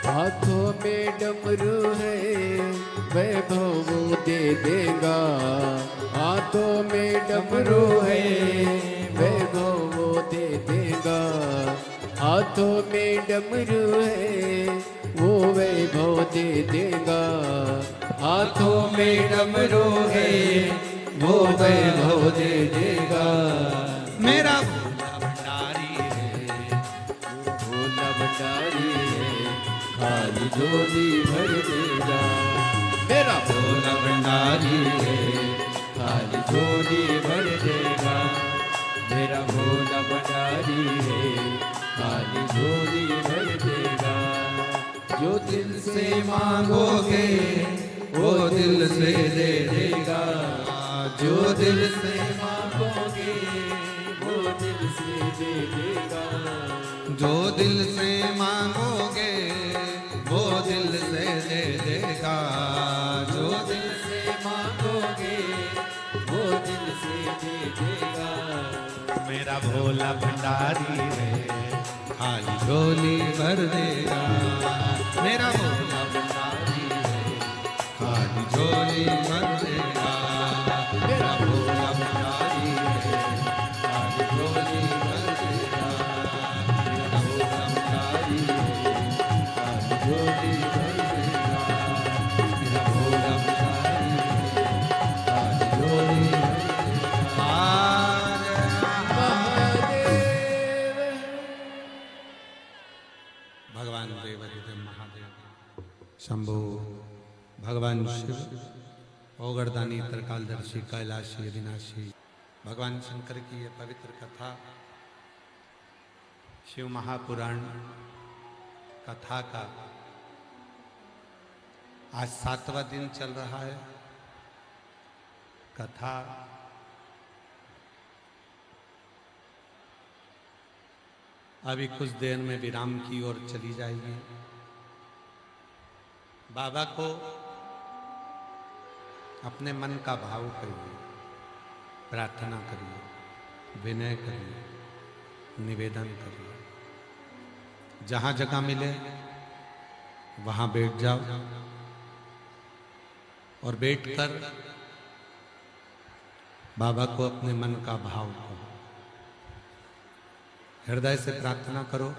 Speaker 2: हाथों में डमरू है वैभव वो दे देगा। हाथों में डमरू है वैभव वो दे देगा। हाथों में डमरू है वो वैभव दे देगा। हाथों में डमरू है वो वैभव दे देगा।
Speaker 1: मेरा भोला भंडारी है,
Speaker 2: भोला भंडारी है, खाली झोली भर देगा। मेरा भोला भंडारी है, खाली झोली भर देगा। मेरा भोला भंडारी है, खाली झोली भर देगा। जो दिल से मांगोगे वो दिल से दे देगा। जो दिल से मांगोगे वो दिल से दे देगा।
Speaker 1: जो दिल से मांगोगे वो दिल से दे देगा।
Speaker 2: जो दिल से मांगोगे वो दिल से दे देगा।
Speaker 1: मेरा भोला भंडारी है, खाली झोली भर देगा। मेरा भोला भंडारी है, खाली झोली भर देगा। मेरा भोला भंडारी है, खाली झोली भर देगा।
Speaker 2: मेरा भोला भंडारी है, खाली झोली भर देगा। मेरा भोला भंडारी है, खाली झोली भर देगा। महादेव
Speaker 1: भगवान देवदेव महादेव शंभो भगवान शिव ओगरदानी त्रिकालदर्शी कैलाशी अविनाशी भगवान शंकर की यह पवित्र कथा शिव महापुराण कथा का आज 7वां दिन चल रहा है। कथा अभी कुछ देर में विराम की ओर चली जाएगी। बाबा को अपने मन का भाव करिए, प्रार्थना करिए, विनय करिए, निवेदन करिए। जहाँ जगह मिले वहाँ बैठ जाओ और बैठकर बाबा को अपने मन का भाव कहो, हृदय से प्रार्थना करो।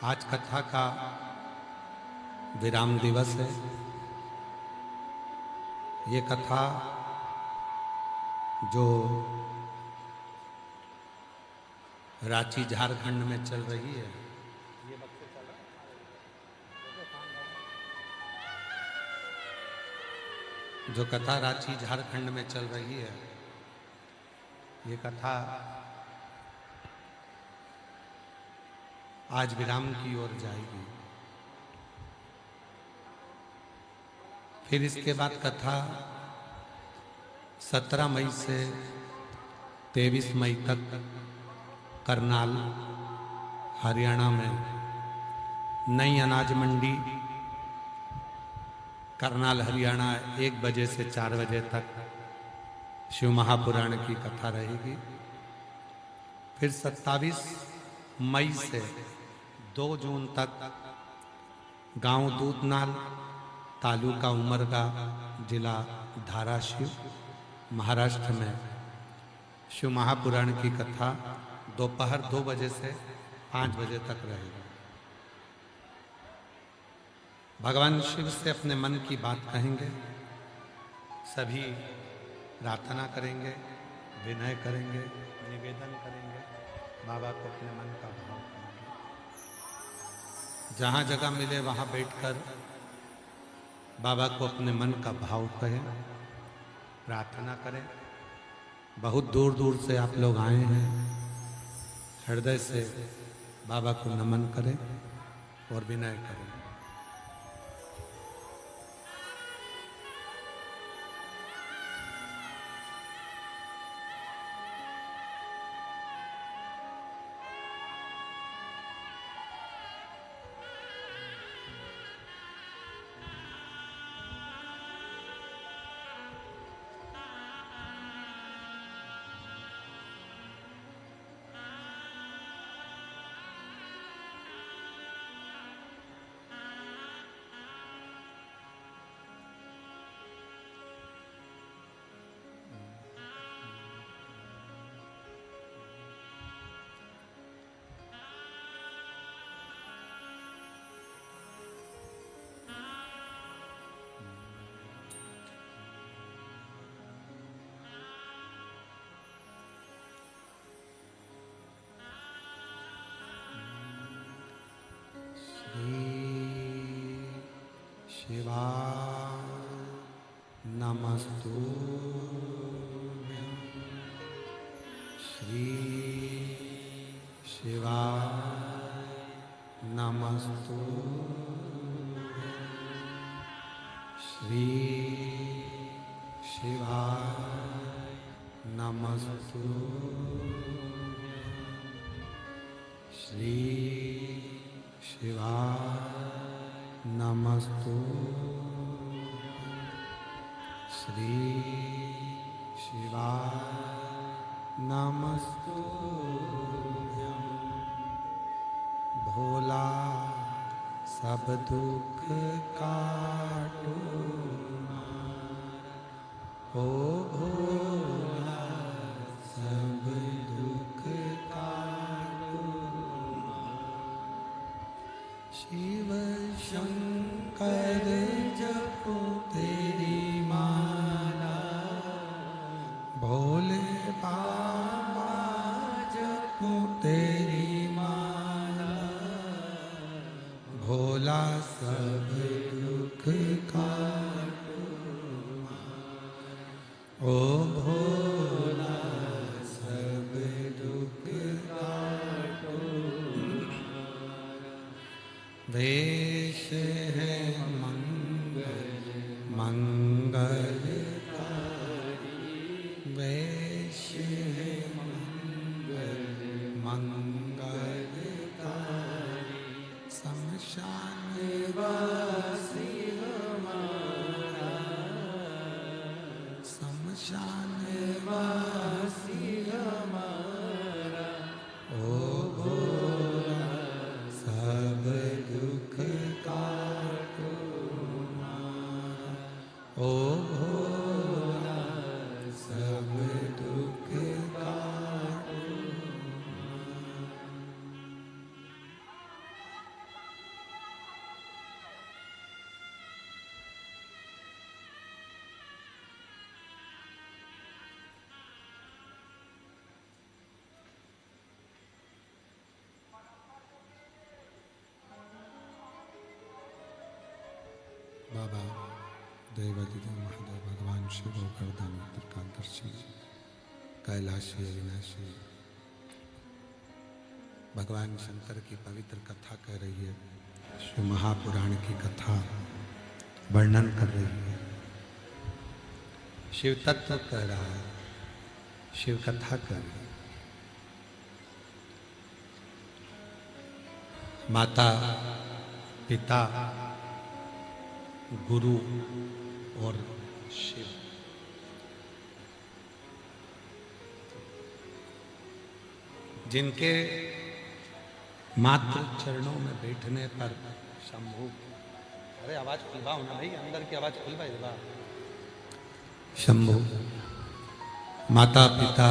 Speaker 1: आज कथा का विराम दिवस है। ये कथा जो रांची झारखंड में चल रही है। जो कथा रांची झारखंड में चल रही है, ये कथा आज विराम की ओर जाएगी। फिर इसके बाद कथा 17 मई से 23 मई तक करनाल हरियाणा में नई अनाज मंडी करनाल हरियाणा 1 बजे से 4 बजे तक शिव महापुराण की कथा रहेगी। फिर 27 मई से 2 जून तक गांव दूधनाल, तालुका उमरगा, जिला धाराशिव, महाराष्ट्र में शिव महापुराण की कथा दोपहर 2 बजे से 5 बजे तक रहेगी। भगवान शिव से अपने मन की बात कहेंगे, सभी प्रार्थना करेंगे, विनय करेंगे, निवेदन करेंगे, बाबा को अपने मन का भाव करेंगे। जहाँ जगह मिले वहाँ बैठकर बाबा को अपने मन का भाव कहें, प्रार्थना करें। बहुत दूर दूर से आप लोग आए हैं, हृदय से बाबा को नमन करें और विनय करें। शिवा नमस्तुभ्यं, श्री शिवा नमस्तुभ्यं, श्री शिवा नमस्तुभ्यं, श्री शिवा नमस्तुभ्यं, श्री शिवा नमस्तुभ्यं। भोला सब दुख काटो ओ भोला सब दुख काटो। शिव शंकर जपो तेरी माला, भोले बाबा जपो तेरी माला, भोला सब दुख काटो ओ भोला सब दुख काटो। वेश है मंगल मंगलकारी, वेश है मंगल मंगलकारी, शमशान वासी हमारा, शमशान वासी हमारा ओ भोला सब दुख काटो हमारा, ओ भोला सब दुख काटो। बाबा देवादिदेव महादेव भगवान शिव गर्दानी त्रिकालदर्शी कैलाशी अविनाशी भगवान शंकर की पवित्र कथा कह रही है। शिव महापुराण की कथा वर्णन कर रही है। शिव तत्व कह रहा है, शिव कथा कर रही है। माता पिता गुरु और शिव, जिनके मात्र चरणों में बैठने पर शंभु, अरे आवाज खुलवाओ ना भाई, अंदर की आवाज खुलवाओ। शंभु माता पिता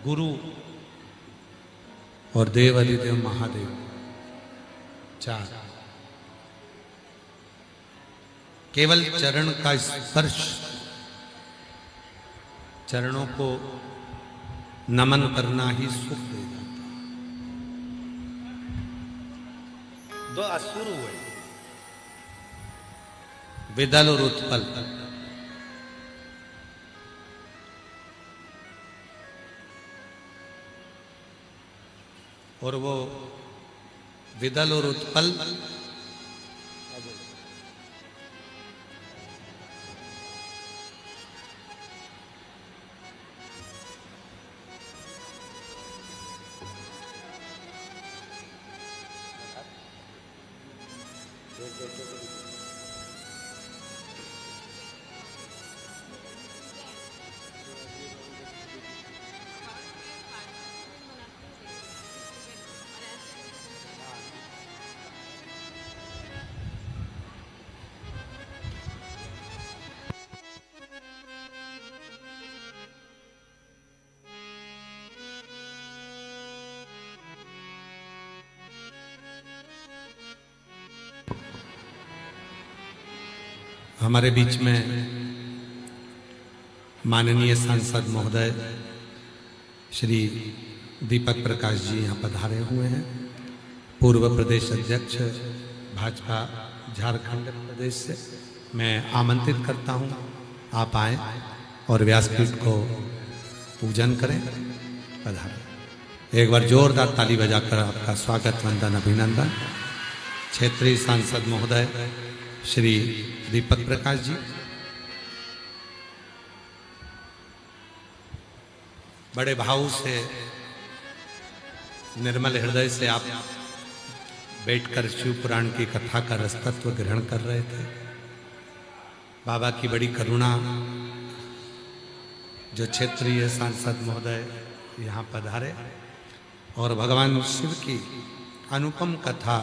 Speaker 1: गुरु और देव अधिदेव महादेव, चार, केवल चरण का स्पर्श, चरणों को नमन करना ही सुख दे जाता। दो असुर हुए, विदल और उत्पल। और वो विदल और उत्पल हमारे बीच में माननीय सांसद महोदय श्री दीपक प्रकाश जी यहाँ पधारे हुए हैं। पूर्व प्रदेश अध्यक्ष भाजपा झारखंड प्रदेश से मैं आमंत्रित करता हूँ, आप आएं और व्यासपीठ को पूजन करें। पधारें। एक बार जोरदार ताली बजाकर आपका स्वागत, वंदन, अभिनंदन। क्षेत्रीय सांसद महोदय श्री दीपक प्रकाश जी, बड़े भाव से, निर्मल हृदय से आप बैठकर शिव पुराण की कथा का रसतत्व ग्रहण कर रहे थे। बाबा की बड़ी करुणा, जो क्षेत्रीय सांसद महोदय यहाँ पधारे और भगवान शिव की अनुपम कथा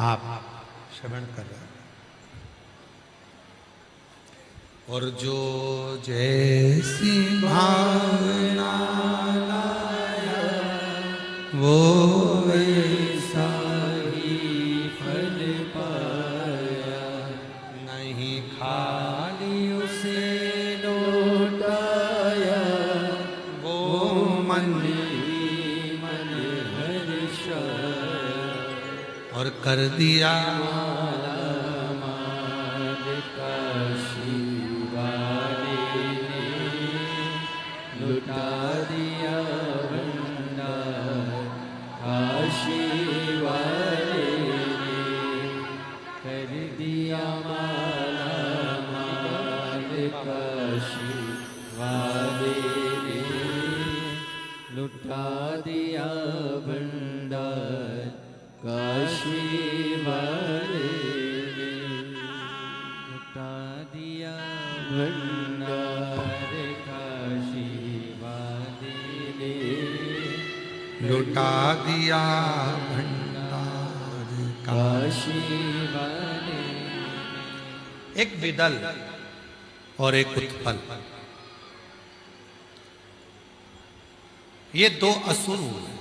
Speaker 1: आप श्रवण कर रहे हैं। और जो जैसी भावना लाया वो वैसा ही फल पाया, नहीं खाली उसे लौटाया वो मन मन हर्षाया, और कर दिया
Speaker 2: लुटा दिया भंडार काशी वाले ने, कर दिया माला माल काशी वाले ने, लुटा दिया भंडार काशी वाले ने, लुटा दिया भंडार काशी
Speaker 1: लुटा दिया भंडार
Speaker 2: काशी वाले।
Speaker 1: एक विदल और एक उत्पल, ये दो असुर हुए।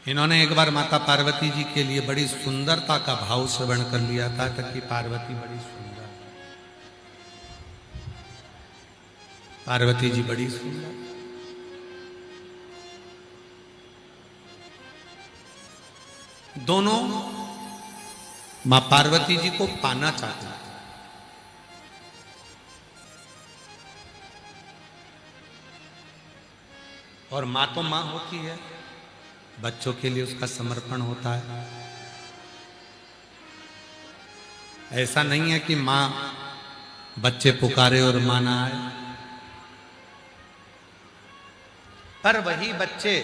Speaker 1: इन्होंने एक बार माता पार्वती जी के लिए बड़ी सुंदरता का भाव श्रवण कर लिया था कि पार्वती बड़ी सुंदर, पार्वती जी बड़ी सुंदर। दोनों मां पार्वती जी को पाना चाहते थे। और मां तो मां होती है, बच्चों के लिए उसका समर्पण होता है। ऐसा नहीं है कि मां बच्चे पुकारे और मां ना आए, पर वही बच्चे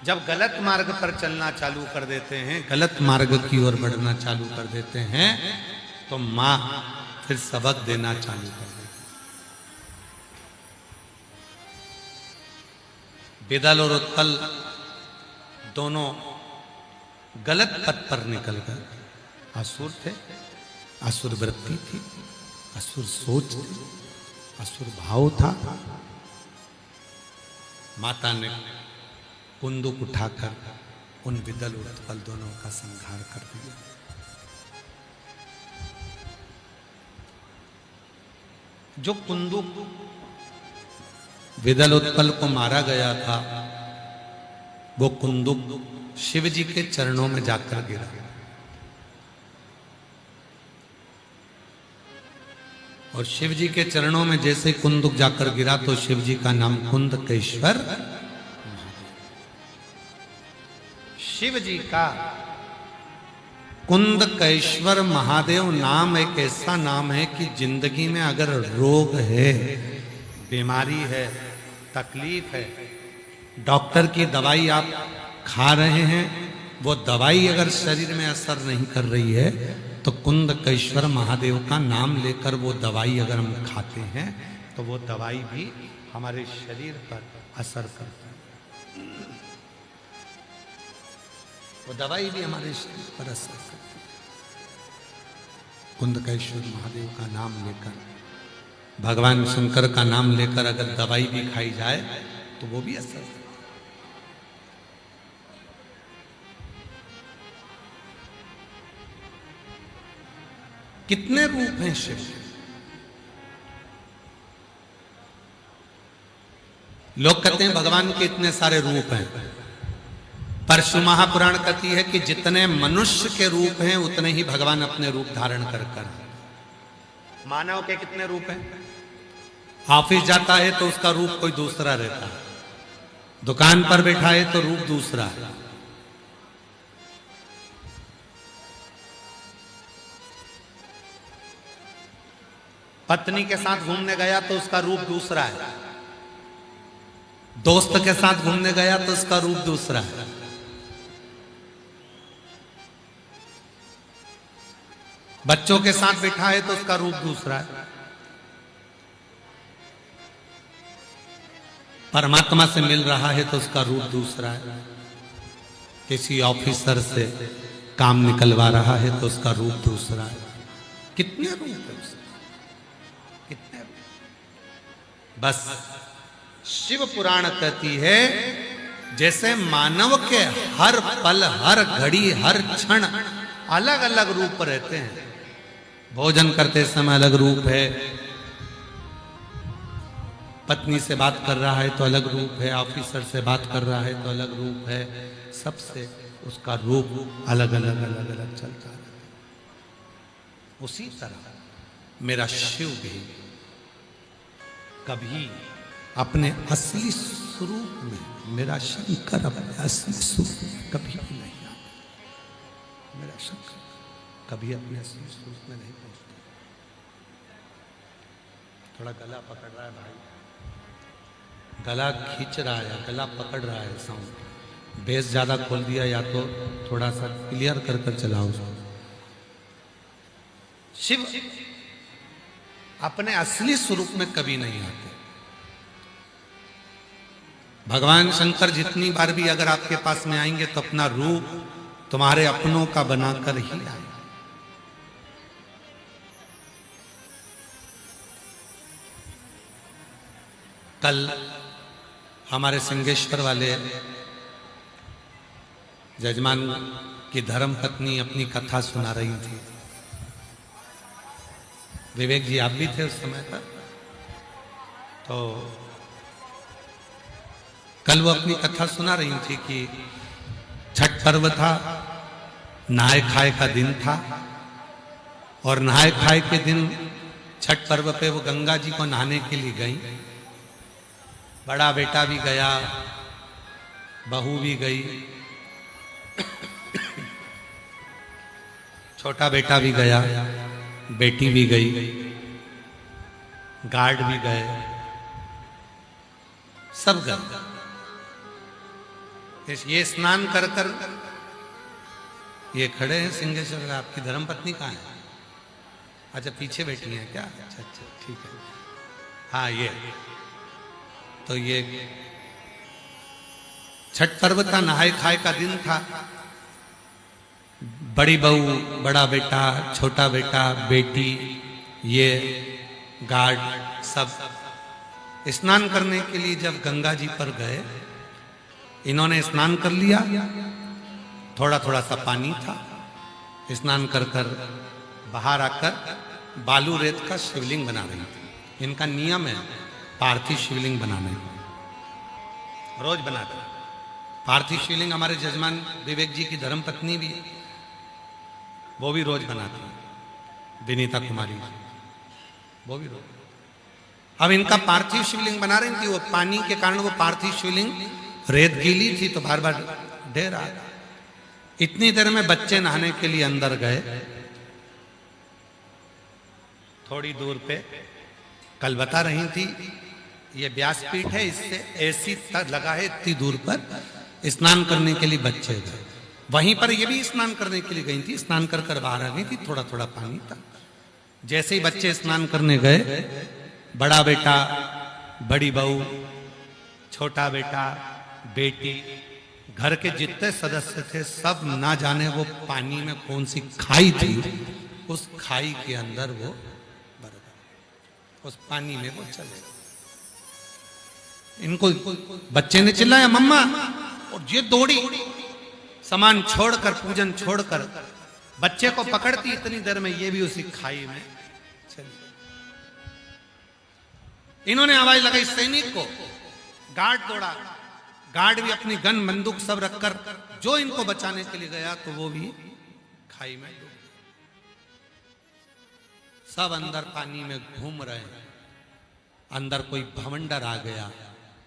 Speaker 1: जब गलत मार्ग पर चलना चालू कर देते हैं, गलत मार्ग की ओर बढ़ना चालू कर देते हैं, तो मां फिर सबक देना चालू कर देती है। विदल और उत्पल दोनों गलत पथ पर निकल गए। असुर थे, असुर वृत्ति थी, असुर सोच थी, असुर भाव था। माता ने कुंदुक उठाकर उन विदल और उत्पल दोनों का संहार कर दिया। जो कुंदुक विदल उत्पल को मारा गया था, वो कुंदुक शिव जी के चरणों में जाकर गिरा। और शिव जी के चरणों में जैसे कुंदुक जाकर गिरा तो शिव जी का नाम कुंदकेश्वर। शिव जी का कुंदकेश्वर महादेव नाम एक ऐसा नाम है कि जिंदगी में अगर रोग है, बीमारी है, तकलीफ है, डॉक्टर की दवाई आप खा रहे हैं, वो दवाई अगर शरीर में असर नहीं कर रही है, तो कुंदकेश्वर महादेव का नाम लेकर वो दवाई अगर हम खाते हैं तो वो दवाई भी हमारे शरीर पर असर करती है। वो दवाई भी हमारे शरीर पर असर करती है। कुंदकेश्वर महादेव का नाम लेकर, भगवान शंकर का नाम लेकर अगर दवाई भी खाई जाए तो वो भी असर करती है। कितने रूप हैं शिव के? लोग कहते हैं भगवान के इतने सारे रूप हैं, पर शिव महापुराण कहती है कि जितने मनुष्य के रूप हैं उतने ही भगवान अपने रूप धारण कर। मानव के कितने रूप हैं? ऑफिस जाता है तो उसका रूप कोई दूसरा रहता है, दुकान पर बैठा है तो रूप दूसरा है। पत्नी के साथ घूमने गया तो उसका रूप दूसरा है, दोस्त के साथ घूमने गया तो उसका रूप दूसरा है। बच्चों के साथ बैठा है तो उसका रूप दूसरा है। परमात्मा से मिल रहा है तो उसका रूप दूसरा है। किसी ऑफिसर से काम निकलवा रहा है तो उसका रूप दूसरा है। कितने रूप है उसके? कितने रूप? बस शिव पुराण कहती है जैसे मानव के हर पल, हर घड़ी, हर क्षण अलग अलग रूप रहते हैं। भोजन करते समय अलग रूप है, पत्नी से बात कर रहा है तो अलग रूप है, ऑफिसर से बात कर रहा है तो अलग रूप है, सबसे उसका रूप अलग अलग अलग अलग चलता है। उसी तरह मेरा शिव भी कभी अपने असली स्वरूप में, मेरा शंकर अपने असली स्वरूप में कभी भी नहीं आता। मेरा शंकर कभी अपने असली स्वरूप में नहीं पहुंचता। थोड़ा गला पकड़ रहा है भाई, गला खींच रहा है, गला पकड़ रहा है साउंड। बेस ज्यादा खोल दिया या तो थोड़ा सा क्लियर कर कर चलाओ। शिव अपने असली स्वरूप में कभी नहीं आते। भगवान शंकर जितनी बार भी अगर आपके पास में आएंगे तो अपना रूप तुम्हारे अपनों का बनाकर ही आए। कल हमारे सिंहेश्वर वाले जजमान की धर्म पत्नी अपनी कथा सुना रही थी। विवेक जी आप भी थे उस समय पर। तो कल वो अपनी कथा सुना रही थी कि छठ पर्व था, नहाय खाए का दिन था। और नहाय खाए के दिन छठ पर्व पे वो गंगा जी को नहाने के लिए गई। बड़ा बेटा भी गया, बहू भी गई, छोटा बेटा भी गया, बेटी भी गई, गार्ड भी गए, सब गए। ये स्नान कर कर ये खड़े हैं सिंहेश्वर, आपकी धर्मपत्नी कहाँ है? अच्छा पीछे बैठी हैं क्या? अच्छा अच्छा ठीक है। हाँ ये तो ये छठ पर्व था, नहाय खाए का दिन था। बड़ी बहू, बड़ा बेटा, छोटा बेटा, बेटी, ये गार्ड सब स्नान करने के लिए जब गंगा जी पर गए, इन्होंने स्नान कर लिया। थोड़ा थोड़ा सा पानी था। स्नान कर कर बाहर आकर बालू रेत का शिवलिंग बना रही थी। इनका नियम है पार्थिव शिवलिंग बनाने का, रोज बनाते। पार्थिव शिवलिंग हमारे जजमान विवेक जी की धर्मपत्नी भी, वो भी रोज बनाती है, विनीता कुमारी, वो भी रोज। अब इनका पार्थिव शिवलिंग बना रही थी, वो पानी के कारण वो पार्थिव शिवलिंग रेत गीली थी तो बार बार ढह रहा था। इतनी देर में बच्चे नहाने के लिए अंदर गए। थोड़ी दूर पे कल बता रही थी, ये व्यासपीठ है, इससे ऐसी लगा है इतनी दूर पर स्नान करने के लिए बच्चे गए। वहीं पर ये भी स्नान करने के लिए गई थी। स्नान कर कर बाहर आ गई थी, थोड़ा थोड़ा पानी था। जैसे ही बच्चे स्नान करने गए, बड़ा बेटा, बड़ी बहू, छोटा बेटा, बेटी, घर के जितने सदस्य थे सब ना जाने वो पानी में कौन सी खाई थी, उस खाई के अंदर वो बह गए, उस पानी में वो चले गए। इनको बच्चे ने चिल्लाया मम्मा, और ये दौड़ी सामान छोड़कर, पूजन छोड़कर बच्चे को पकड़ती। इतनी देर में ये भी उसी खाई में चली। इन्होंने आवाज लगाई सैनिक को, गार्ड दौड़ा। गार्ड भी अपनी गन बंदूक सब रखकर जो इनको बचाने के लिए गया तो वो भी खाई में डूब गया। सब अंदर पानी में घूम रहे हैं। अंदर कोई भवंडर आ गया,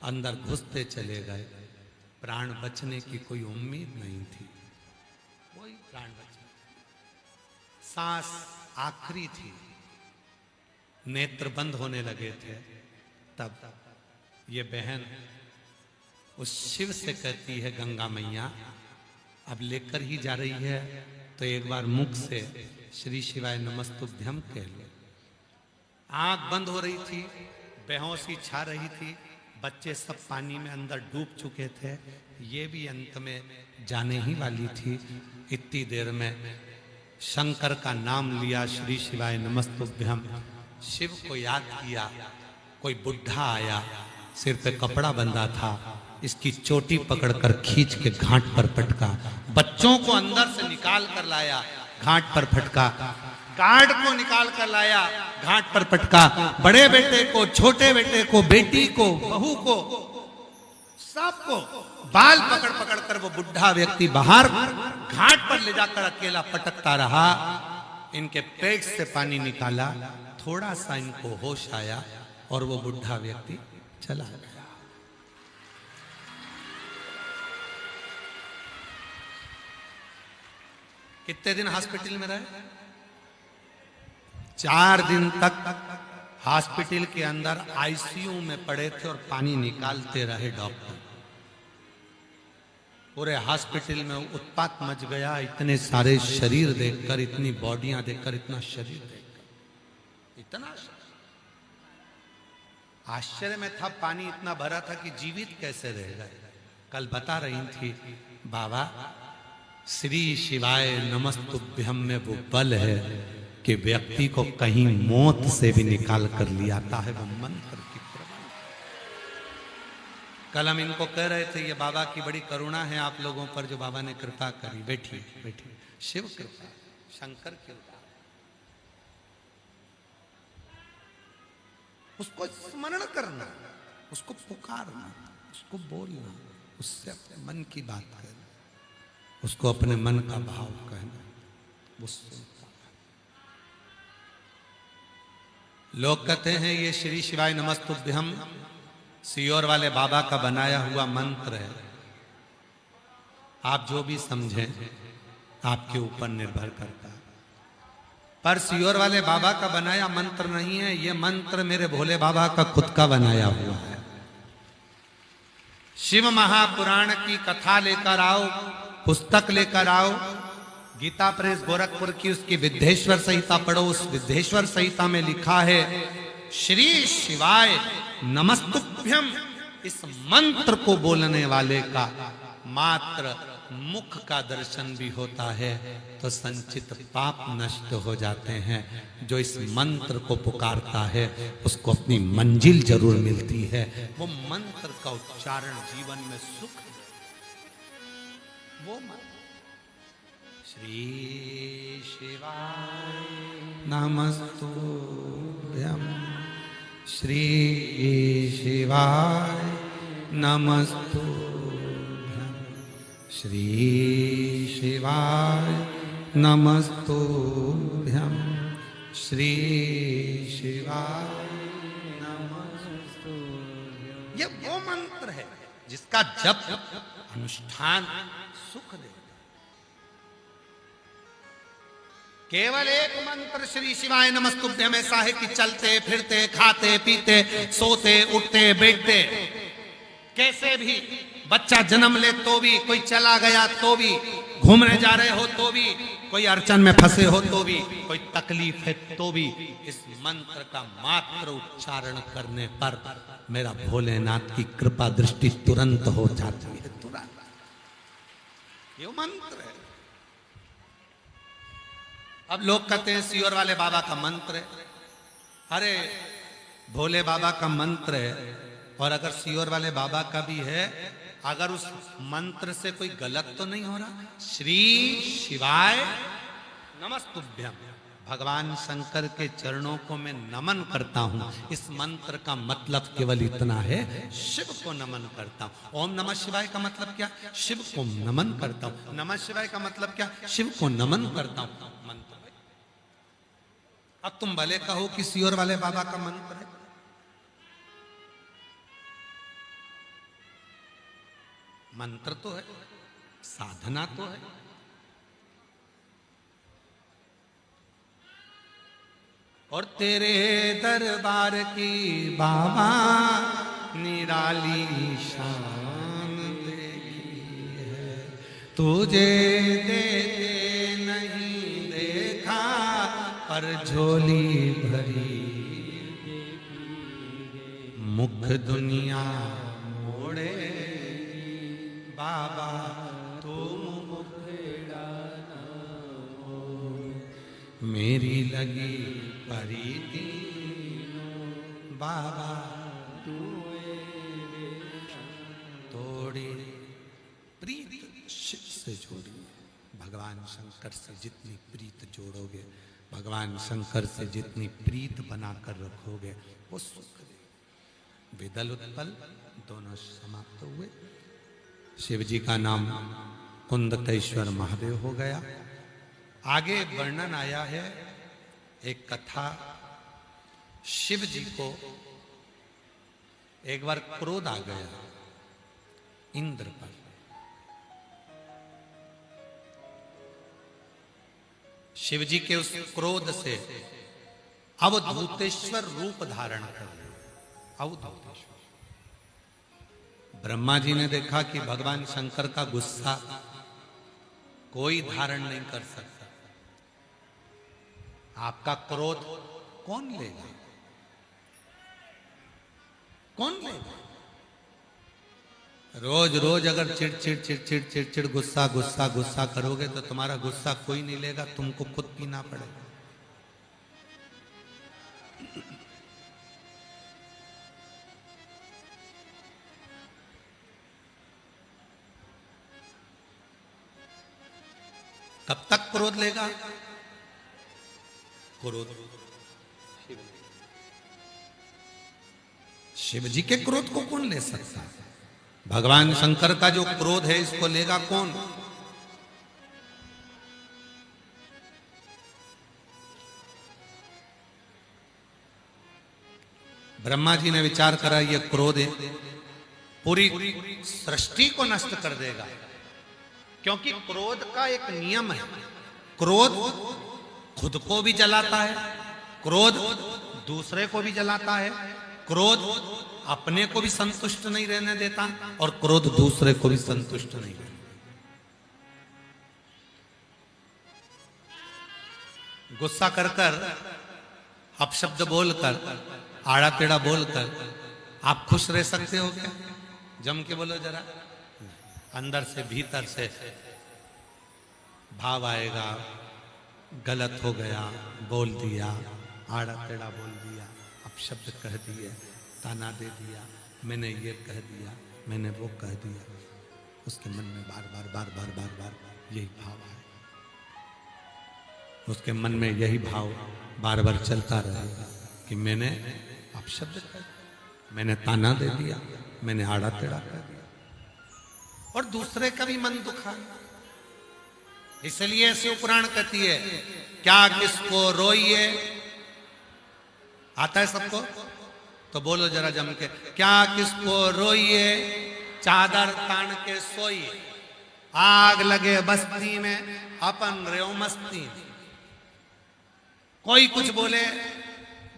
Speaker 1: अंदर घुसते चले गए। प्राण बचने की कोई उम्मीद नहीं थी, कोई प्राण बचने, सांस आखिरी थी, नेत्र बंद होने लगे थे। तब ये बहन उस शिव से कहती है, गंगा मैया अब लेकर ही जा रही है तो एक बार मुख से श्री शिवाय नमस्तुभ्यम कह लो। आंख बंद हो रही थी, बेहोशी छा रही थी, बच्चे सब पानी में अंदर डूब चुके थे, ये भी अंत में जाने ही वाली थी। इतनी देर में शंकर का नाम लिया, श्री शिवाय नमस्तुभ्यम, शिव को याद किया। कोई बुढ़ा आया, सिर पे कपड़ा बंधा था, इसकी चोटी पकड़कर खींच के घाट पर पटका। बच्चों को अंदर से निकाल कर लाया, घाट पर फटका। गार्ड को निकाल कर लाया, घाट पर पटका। बड़े बेटे को, छोटे बेटे को, बेटी को, बहू को, सबको बाल पकड़ पकड़ कर वो बुढ़ा व्यक्ति बाहर घाट पर ले जाकर अकेला पटकता रहा। इनके पेट से पानी निकाला, थोड़ा सा इनको होश आया और वो बुढ़ा व्यक्ति चला गया। कितने दिन हॉस्पिटल में रहे? 4 दिन तक हॉस्पिटल के अंदर आईसीयू में पड़े थे और पानी निकालते रहे डॉक्टर। पूरे हॉस्पिटल में उत्पात मच गया। इतने सारे शरीर देखकर, इतनी बॉडियां देखकर, इतना शरीर देखकर इतना आश्चर्य में था। पानी इतना भरा था कि जीवित कैसे रह गए। कल बता रही थी बाबा, श्री शिवाय नमस्तुभ्यम में वो बल है कि व्यक्ति को कहीं मौत से भी निकाल कर ले आता है, वो मंत्र की प्रबल। कल हम इनको कह रहे थे, ये बाबा की बड़ी करुणा है आप लोगों पर, जो बाबा ने कृपा करी। बैठिए बैठिए, शिव कृपा, शंकर कृपा। उसको स्मरण करना, उसको पुकारना, उसको बोलना, उससे अपने मन की बात करना। उसको अपने मन का भाव कहना, वो सुनता है। लोग कहते हैं ये श्री शिवाय नमस्तुभ्यम सियोर वाले बाबा का बनाया हुआ मंत्र है। आप जो भी समझें आपके ऊपर निर्भर करता है, पर सियोर वाले बाबा का बनाया मंत्र नहीं है। ये मंत्र मेरे भोले बाबा का खुद का बनाया हुआ है। शिव महापुराण की कथा लेकर आओ, पुस्तक लेकर आओ, गीता प्रेस गोरखपुर की उसकी विद्धेश्वर संहिता पढ़ो। उस विद्धेश्वर संहिता में लिखा है श्री शिवाय नमस्तुभ्यम। इस मंत्र को बोलने वाले का मात्र मुख का दर्शन भी होता है तो संचित पाप नष्ट हो जाते हैं। जो इस मंत्र को पुकारता है उसको अपनी मंजिल जरूर मिलती है। वो मंत्र का उच्चारण जीवन में सुख देता है। वो मंत्र श्री शिवाय नमस्तुभ्यम, श्री शिवाय नमस्तुभ्यम, श्री शिवाय नमस्तुभ्यम, श्री शिवाय नमस्तुभ्यम। ये वो मंत्र है जिसका जप अनुष्ठान सुख देता। केवल एक मंत्र श्री शिवाय नमस्तुभ्यम ऐसा है कि चलते फिरते खाते पीते सोते उठते बैठते कैसे भी, बच्चा जन्म ले तो भी, कोई चला गया तो भी, घूमने जा रहे हो तो भी, कोई अड़चन में फंसे हो तो भी, कोई तकलीफ है तो भी, इस मंत्र का मात्र उच्चारण करने पर मेरा भोलेनाथ की कृपा दृष्टि तुरंत हो जाती है। तुरंत ये मंत्र है। अब लोग कहते हैं सियोर वाले बाबा का मंत्र है। अरे भोले बाबा का मंत्र है, और अगर सियोर वाले बाबा का भी है, अगर उस मंत्र से कोई गलत तो नहीं हो रहा। श्री शिवाय नमस्तुभ्यम, भगवान शंकर के चरणों को मैं नमन करता हूं। इस मंत्र का मतलब केवल इतना है, शिव को नमन करता हूं। ओम नमः शिवाय का मतलब क्या? शिव को नमन करता हूं। नमः शिवाय का मतलब क्या? शिव को नमन करता हूं। मंत्र। अब तुम भले कहो कि सियोर वाले बाबा का मंत्र है, मंत्र तो है, साधना तो है, और तेरे दरबार की बाबा निराली शान देखी है, तुझे देते नहीं देखा पर झोली भरी, मुख दुनिया मोड़े बाबा तुम मुखेड़ा न मोड़, मेरी लगी परीति बाबा तोड़ी। प्रीत शिव से जोड़ी, भगवान शंकर से जितनी प्रीत जोड़ोगे, भगवान शंकर से जितनी प्रीत बनाकर रखोगे वो सुख दे। विदल उत्पल दोनों समाप्त हुए। शिव जी का नाम कुंदकेश्वर महादेव हो गया। आगे वर्णन आया है एक कथा। शिव जी को एक बार क्रोध आ गया इंद्र पर। शिव जी के उस क्रोध से अवधूतेश्वर रूप धारण कर लिया। अवधूतेश्वर। ब्रह्मा जी ने देखा कि भगवान शंकर का गुस्सा कोई धारण नहीं कर सकता। आपका क्रोध कौन लेगा? कौन लेगा? रोज रोज अगर चिड़चिड़ चिड़चिड़ चिड़चिड़ गुस्सा गुस्सा गुस्सा करोगे तो तुम्हारा गुस्सा कोई नहीं लेगा, तुमको खुद पीना पड़ेगा। कब तक क्रोध लेगा? क्रोध शिव जी के क्रोध को कौन ले सकता है? भगवान शंकर का जो क्रोध है इसको लेगा कौन? ब्रह्मा जी ने विचार करा ये क्रोध पूरी सृष्टि को नष्ट कर देगा, क्योंकि क्रोध का एक नियम है। क्रोध खुद को भी जलाता है, क्रोध दूसरे को भी जलाता है, क्रोध अपने को भी संतुष्ट नहीं रहने देता और क्रोध दूसरे को भी संतुष्ट नहीं रहने देता। गुस्सा कर कर, अपशब्द बोलकर, आड़ा टेढ़ा बोलकर आप खुश रह सकते हो क्या? जम के बोलो जरा। अंदर से भीतर से भाव आएगा, गलत हो गया, बोल दिया, आड़ा टेढ़ा बोल दिया, अपशब्द कह दिए, ताना दे दिया, मैंने ये कह दिया, मैंने वो कह दिया, उसके मन में बार बार बार बार बार बार यही भाव आए, उसके मन में यही भाव बार बार चलता रहेगा कि मैंने अपशब्द कह दिया, मैंने ताना दे दिया, मैंने आड़ा टेढ़ा कर दिया, और दूसरे का भी मन दुखा। इसलिए शिव पुराण कहती है, क्या किसको रोइए। आता है सबको? तो बोलो जरा जम के, क्या किसको रोइए, चादर तान के सोइए, आग लगे बस्ती में अपन रेव मस्ती में। कोई कुछ बोले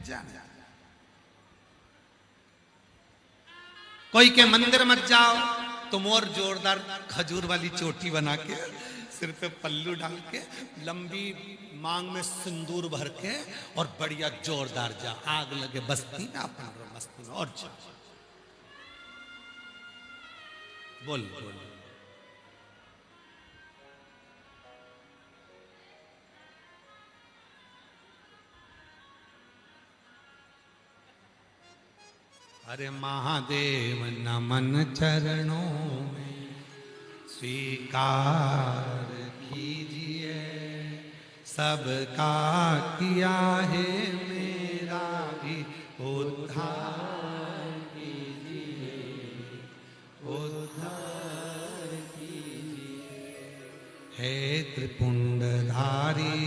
Speaker 1: जाने, कोई के मंदिर मत जाओ, तुम और जोरदार खजूर वाली चोटी बना के, सिर पे पल्लू डाल के, लंबी मांग में सिंदूर भर के और बढ़िया जोरदार जा, आग लगे बस्ती में अपन मस्ती में, और जा बोल बोल। अरे महादेव नमन चरणों में स्वीकार कीजिए, सबका किया है मेरा भी उद्धार कीजिए, उद्धार कीजिए। है त्रिपुंडधारी,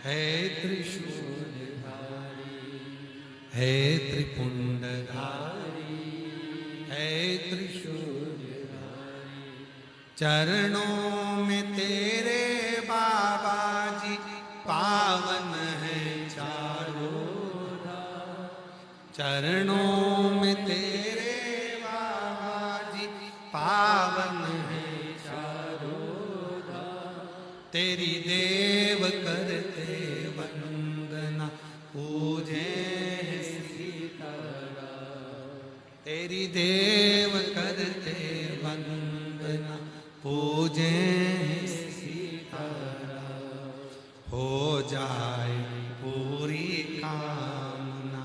Speaker 1: है त्रिशूलधारी, है त्रिपुंडधारी, है त्रिशूलधारी, चरणों में तेरे बाबा जी पावन है चारों धाम, चरणों में तेरे बाबा जी पावन है चारों धाम, तेरी देव करते वंदना पूजे तेरी देव करते वंदना पूजे सीताराम, हो जाए पूरी कामना,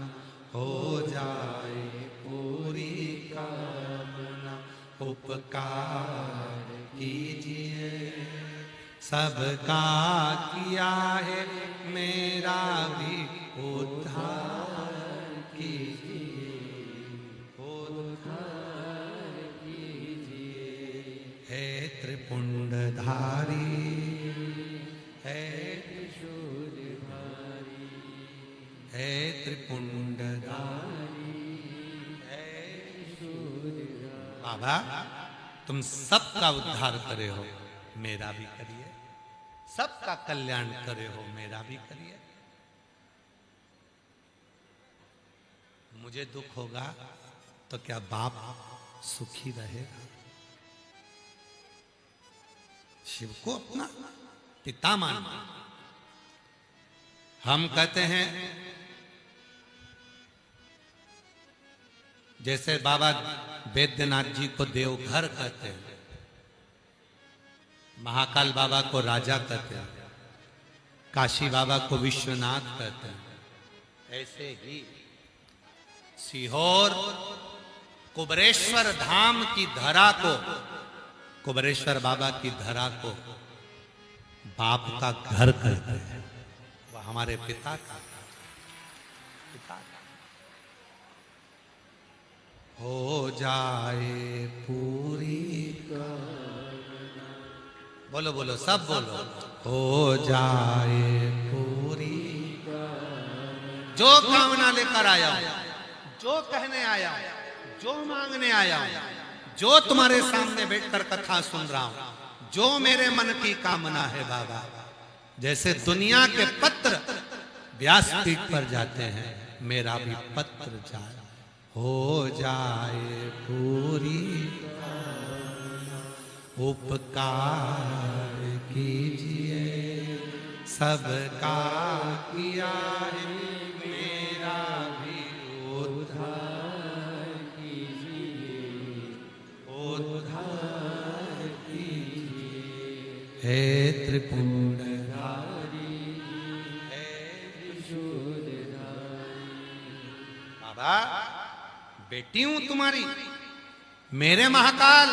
Speaker 1: हो जाए पूरी कामना, उपकार कीजिए, सबका किया है मेरा भी उद्धार कीजिए, त्रिपुंडधारी, है त्रिशूलधारी, है त्रिपुंडधारी, है त्रिशूलधारी। बाबा तुम सबका उद्धार करे हो, मेरा भी करिए, सबका कल्याण करे हो, मेरा भी करिए। मुझे दुख होगा तो क्या बाप सुखी रहेगा? शिव को अपना पिता मानना। हम कहते हैं जैसे बाबा वैद्यनाथ जी को देवघर कहते हैं, महाकाल बाबा को राजा कहते हैं, काशी बाबा को विश्वनाथ कहते हैं, ऐसे ही सीहोर कुबरेश्वर धाम की धरा को, कुबरेश्वर बाबा की धरा को बाप का घर कहते हैं, वह हमारे पिता का हो जाए पूरी कामना, बोलो बोलो सब बोलो, हो जाए पूरी कामना, जो कामना लेकर आया जो कहने आया हूं, जो मांगने आया हूं, जो तुम्हारे सामने बैठकर कथा सुन रहा हूं, जो मेरे मन की कामना है बाबा। जैसे दुनिया के पत्र व्यासपीठ पर जाते हैं, मेरा भी पत्र जाए, हो जाए पूरी उपकार कीजिए, सबका किया है मेरा भी उद्धार कीजिए, उद्धार कीजिए, हे त्रिपुरधारी, हे त्रिशूलधारी। बाबा बेटी हूं तुम्हारी, मेरे महाकाल,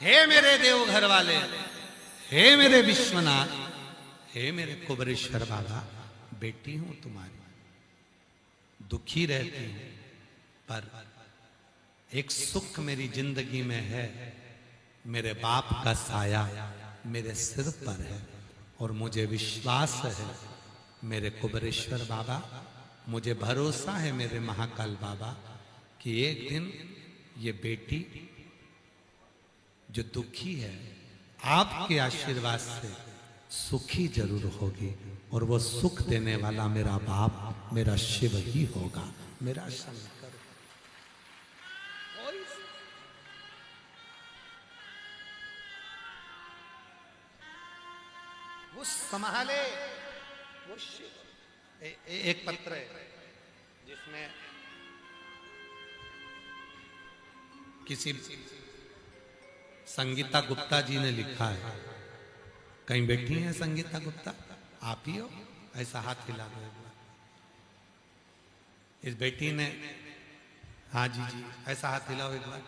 Speaker 1: हे मेरे देवघर वाले, हे मेरे विश्वनाथ, हे मेरे कुबरेश्वर बाबा, बेटी हूं तुम्हारी, दुखी रहती हूं, पर एक सुख मेरी जिंदगी में है, मेरे बाप का साया मेरे सिर पर है, और मुझे विश्वास है मेरे कुबरेश्वर बाबा, मुझे भरोसा है मेरे महाकाल बाबा कि एक दिन ये बेटी जो दुखी है, आपके आशीर्वाद से सुखी जरूर होगी, और वो सुख देने वाला मेरा बाप, मेरा शिव ही होगा, मेरा शंकर। वो संभाले, वो शिव। एक पत्र है जिसमें किसी संगीता गुप्ता जी ने लिखा है, कहीं बैठी हैं संगीता गुप्ता, आप ही हो, ऐसा हाथ हिला दो एक बार। इस बेटी ने, हाँ जी जी, ऐसा हाथ हिलाओ एक बार,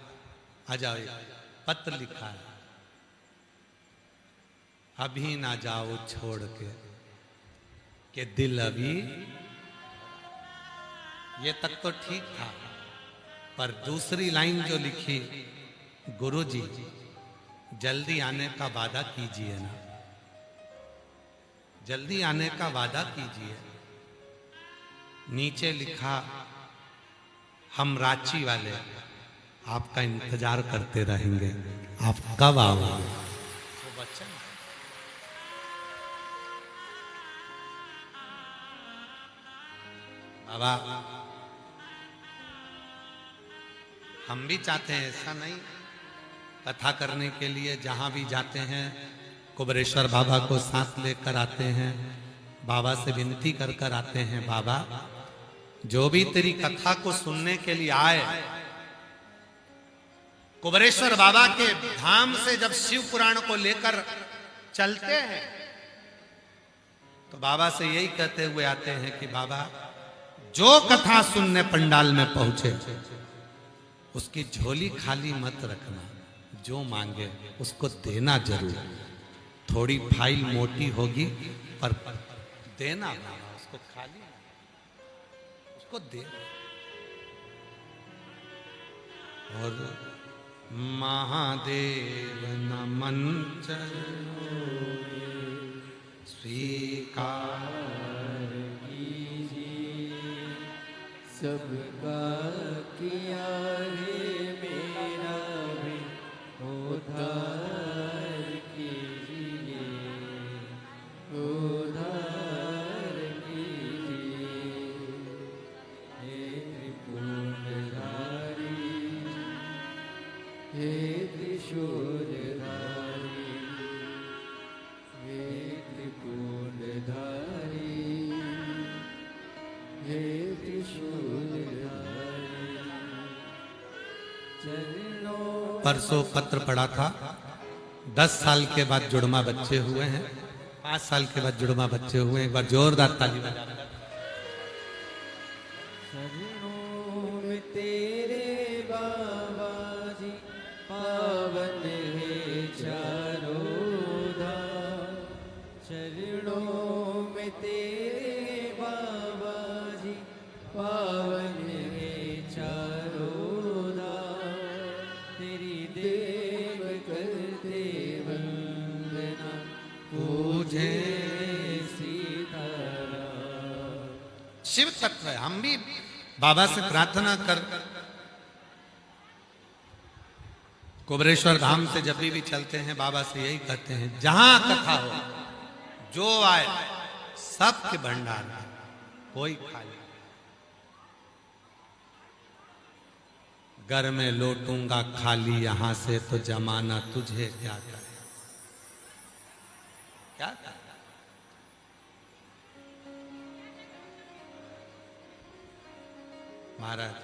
Speaker 1: आ जाओ। पत्र लिखा है, अभी ना जाओ छोड़ के दिल अभी, ये तक तो ठीक था, पर दूसरी लाइन जो लिखी, गुरुजी जल्दी आने का वादा कीजिए ना, जल्दी आने का वादा कीजिए। नीचे लिखा, हम रांची वाले आपका इंतजार करते रहेंगे, आप कब आओगे। वो बच्चा बाबा, हम भी चाहते हैं, ऐसा नहीं, कथा करने के लिए जहां भी जाते हैं कुबरेश्वर बाबा को साथ लेकर आते हैं, बाबा से विनती कर कर आते हैं, बाबा जो भी तेरी कथा को सुनने के लिए आए, कुबरेश्वर बाबा के धाम से जब शिव पुराण को लेकर चलते हैं तो बाबा से यही कहते हुए आते हैं कि बाबा जो कथा सुनने पंडाल में पहुंचे उसकी झोली खाली मत रखना, जो मांगे उसको देना जरूर। थोड़ी फाइल मोटी होगी पर देना, उसको खाली, उसको दे। और महादेव नमन चरणों स्वीकार कीजिए,
Speaker 2: सबका किया है मेरा भी उद्धार कीजिए, उद्धार कीजिए, हे त्रिपुरधारी, हे त्रिशूलधारी, हे त्रिपुरधारी, हे त्रिशूलधारी। चरणों
Speaker 1: परसों पत्र पढ़ा था, 10 साल के बाद जुड़वा बच्चे हुए हैं, 5 साल के बाद जुड़वा बच्चे हुए। एक बार जोरदार ताली बजा।
Speaker 2: चरणों में तेरे बाबा जी पावन है चारों धाम, चरणों में तेरे बाबा जी पावन है चारों धाम, तेरी देव करते वंदना पूजे सीताराम।
Speaker 1: शिव तत्व है, हम भी बाबा से प्रार्थना कर। कुबरेश्वर धाम से जब भी चलते हैं बाबा से यही कहते हैं, जहां कथा हो जो आए सबके भंडार में, कोई खाली। घर में लौटूंगा खाली यहां से तो जमाना तुझे क्या करे, क्या करे? महाराज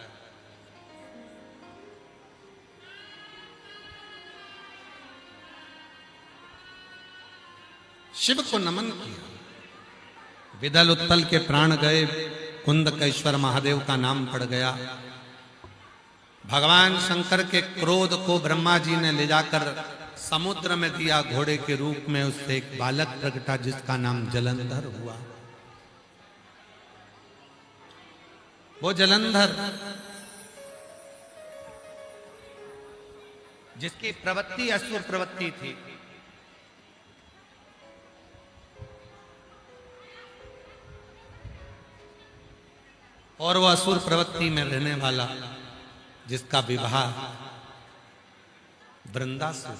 Speaker 1: शिव को नमन किया। विदल उत्पल के प्राण गए, कुंदकेश्वर महादेव का नाम पड़ गया। भगवान शंकर के क्रोध को ब्रह्मा जी ने ले जाकर समुद्र में दिया घोड़े के रूप में। उससे एक बालक प्रकटा जिसका नाम जलंधर हुआ। वो जलंधर जिसकी प्रवृत्ति असुर प्रवृत्ति थी, और वो असुर प्रवृत्ति में रहने वाला जिसका विवाह वृंदा से।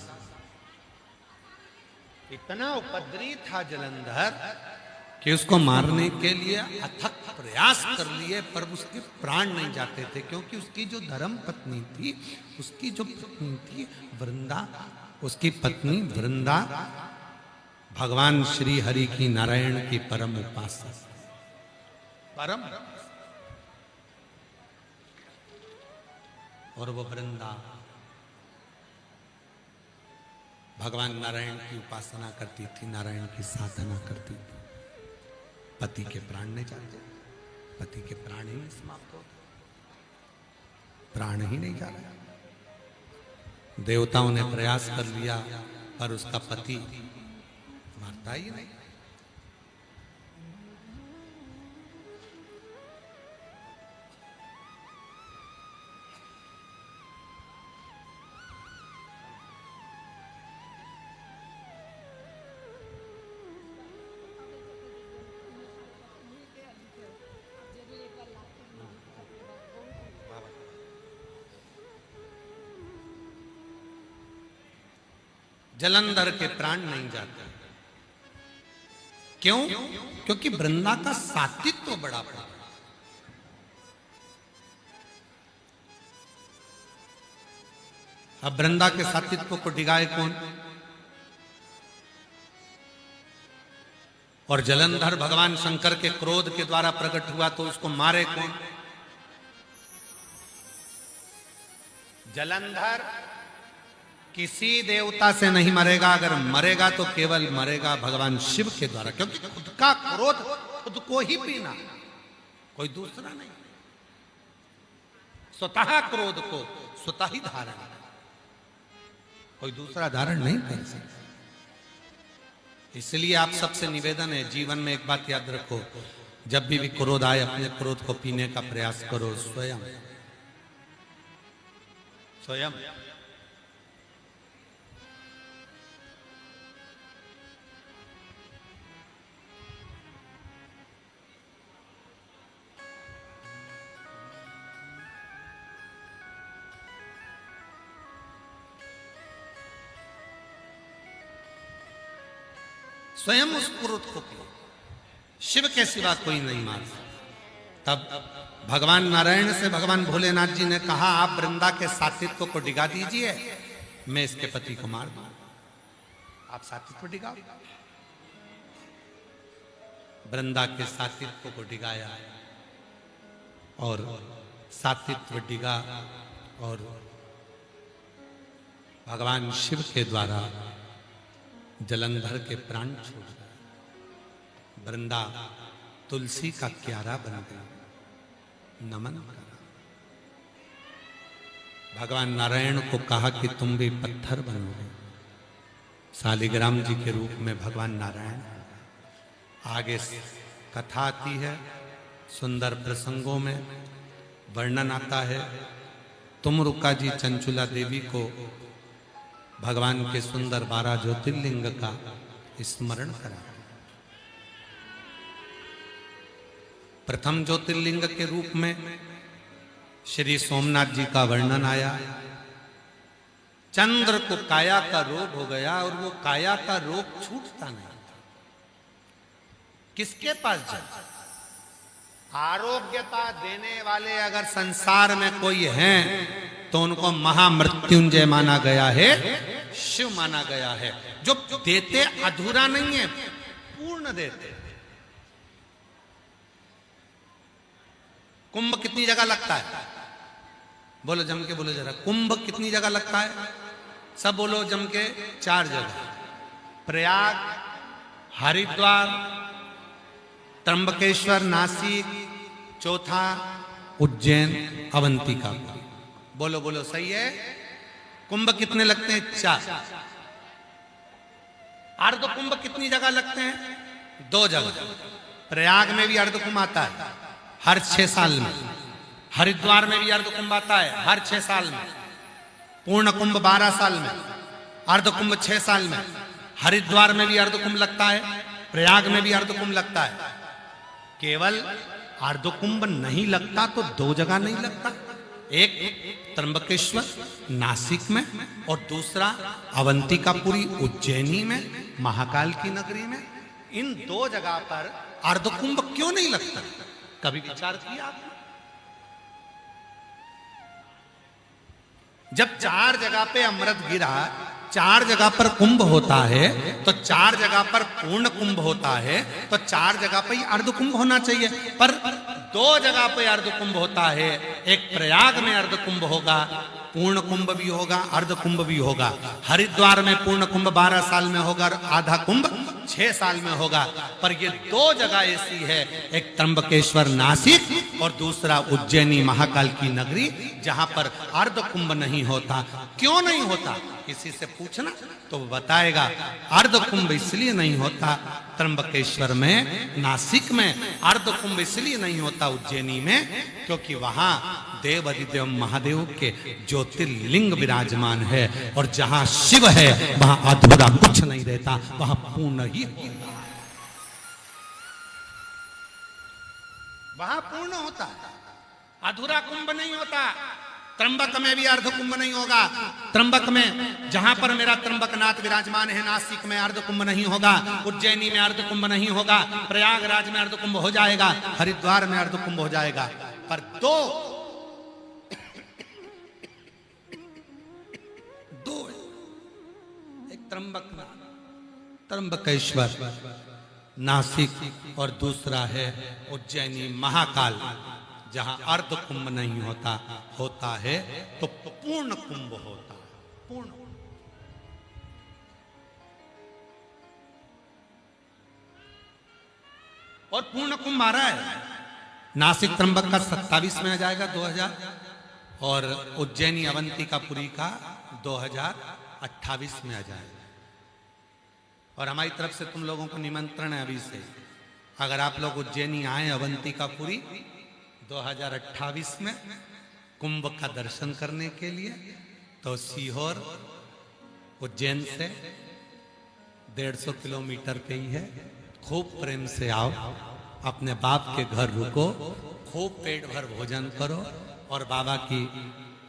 Speaker 1: इतना उपद्रवी था जलंधर कि उसको मारने के लिए अथक प्रयास कर लिए, पर उसके प्राण नहीं जाते थे, क्योंकि उसकी जो धर्म पत्नी थी, उसकी जो पत्नी थी वृंदा, उसकी पत्नी वृंदा भगवान श्री हरि की, नारायण की परम उपासक, परम। और वो वृंदा भगवान नारायण की उपासना करती थी, नारायण की साधना करती थी। पति के प्राण नहीं जाते, पति के प्राण ही नहीं समाप्त होते, प्राण ही नहीं जा रहा। देवताओं ने प्रयास कर लिया पर उसका पति मरता ही नहीं। जलंधर के प्राण नहीं जाते। क्यों? क्योंकि वृंदा का सात्वित्व तो बड़ा पड़ा। अब वृंदा के सात्वित्व को डिगाए कौन? और जलंधर भगवान शंकर के क्रोध के द्वारा प्रकट हुआ तो उसको मारे कौन? जलंधर किसी देवता से नहीं मरेगा, अगर मरेगा तो केवल मरेगा भगवान शिव के द्वारा, क्योंकि खुद का क्रोध खुद को ही पीना, कोई दूसरा नहीं। स्वतः क्रोध को स्वतः ही धारण, कोई दूसरा धारण नहीं कर सकता। इसलिए आप सबसे निवेदन है, जीवन में एक बात याद रखो, जब भी क्रोध आए अपने क्रोध को पीने का प्रयास करो। स्वयं स्वयं स्वयं उस क्रोध को पियो। शिव के सिवा कोई नहीं मार सकता। तब भगवान नारायण से भगवान भोलेनाथ जी ने कहा, आप वृंदा के सात्वित्व को डिगा दीजिए, मैं इसके पति को मार दूं। आप सात्वित्व डिगाओ। वृंदा के सात्वित्व को डिगाया और सात्वित्व डिगा और भगवान शिव के द्वारा जलंधर के प्राण छोड़ गए। वृंदा तुलसी का क्यारा बन गई। नमन करा। भगवान नारायण को कहा कि तुम भी पत्थर बनोगे। शालिग्राम जी के रूप में भगवान नारायण। आगे कथा आती है, सुंदर प्रसंगों में वर्णन आता है। तुमरुका जी चंचुला देवी को भगवान के सुंदर 12 ज्योतिर्लिंग का स्मरण करा। प्रथम ज्योतिर्लिंग के रूप में श्री सोमनाथ जी का वर्णन आया। चंद्र को काया का रोग हो गया और वो काया का रोग छूटता नहीं था। किसके पास जाए? आरोग्यता देने वाले अगर संसार में कोई हैं तो उनको महामृत्युंजय माना गया है, शिव माना गया है। जो देते अधूरा नहीं है, पूर्ण देते। कुंभ कितनी जगह लगता है? बोलो जम के बोलो जरा, कुंभ कितनी जगह लगता है? सब बोलो जम के। 4 जगह। प्रयाग, हरिद्वार, त्र्यंबकेश्वर, नासिक, चौथा उज्जैन, अवंतिका। बोलो बोलो, सही है। कुंभ कितने लगते हैं? 4। अर्ध कुंभ कितनी जगह लगते हैं? 2 जगह। प्रयाग में भी अर्ध कुंभ आता है हर 6 साल में। हरिद्वार में भी अर्ध कुंभ आता है हर 6 साल में। पूर्ण कुंभ 12 साल में, अर्ध कुंभ 6 साल में। हरिद्वार में भी अर्ध कुंभ लगता है, प्रयाग में भी अर्ध कुंभ लगता है। केवल अर्ध कुंभ नहीं लगता तो 2 जगह नहीं लगता। एक त्र्यंबकेश्वर नासिक में और दूसरा अवंतिकापुरी उज्जैनी में, महाकाल की नगरी में। इन 2 जगह पर अर्ध कुंभ क्यों नहीं लगता? कभी विचार किया आपने? जब 4 जगह पे अमृत गिरा, 4 जगह पर कुंभ होता है, तो 4 जगह पर पूर्ण कुंभ होता है, तो 4 जगह पर ही अर्ध कुंभ होना चाहिए। पर 2 जगह पे अर्ध कुंभ होता है। एक प्रयाग में अर्ध कुंभ होगा, पूर्ण कुंभ भी होगा, अर्ध कुंभ भी होगा। हरिद्वार में पूर्ण कुंभ 12 साल में होगा और आधा कुंभ 6 साल में होगा। पर ये 2 जगह ऐसी है, एक त्र्यंबकेश्वर नासिक और दूसरा उज्जैनी महाकाल की नगरी, जहां पर अर्ध कुंभ नहीं होता। क्यों नहीं होता? किसी से पूछना तो वो बताएगा। अर्ध कुंभ इसलिए नहीं होता त्र्यंबकेश्वर में, नासिक में। अर्ध कुंभ इसलिए नहीं होता उज्जैनी में, क्योंकि वहां देव अधिदेव महादेव के ज्योतिर्लिंग विराजमान है। और जहां शिव है वहां अधूरा कुछ नहीं रहता, वहां पूर्ण ही होता है। वहां पूर्ण होता है, अधूरा कुंभ नहीं होता। त्र्यंबक में भी अर्ध कुंभ नहीं होगा। त्र्यंबक में जहां पर मेरा त्र्यंबकनाथ विराजमान है, नासिक में अर्ध कुंभ नहीं होगा, उज्जैनी में अर्ध कुंभ नहीं होगा, प्रयागराज में अर्ध कुंभ हो जाएगा, हरिद्वार में अर्ध कुंभ हो जाएगा। पर 2 एक त्र्यंबकेश्वर नासिक और दूसरा है उज्जैनी महाकाल, जहां अर्ध कुंभ नहीं होता, होता है तो पूर्ण कुंभ होता है। पूर्ण। और पूर्ण कुंभ आ रहा है। नासिक त्र्यंबक का 27 में आ जाएगा 2000, और उज्जैनी अवंतिकापुरी का 2028 में आ जाएगा। और हमारी तरफ से तुम लोगों को निमंत्रण है अभी से, अगर आप लोग उज्जैनी आए अवंतिकापुरी 2028 में कुंभ का दर्शन करने के लिए, तो सीहोर उज्जैन से 150 किलोमीटर पे ही है। खूब प्रेम से आओ, अपने बाप के घर रुको, खूब पेट भर भोजन करो और बाबा की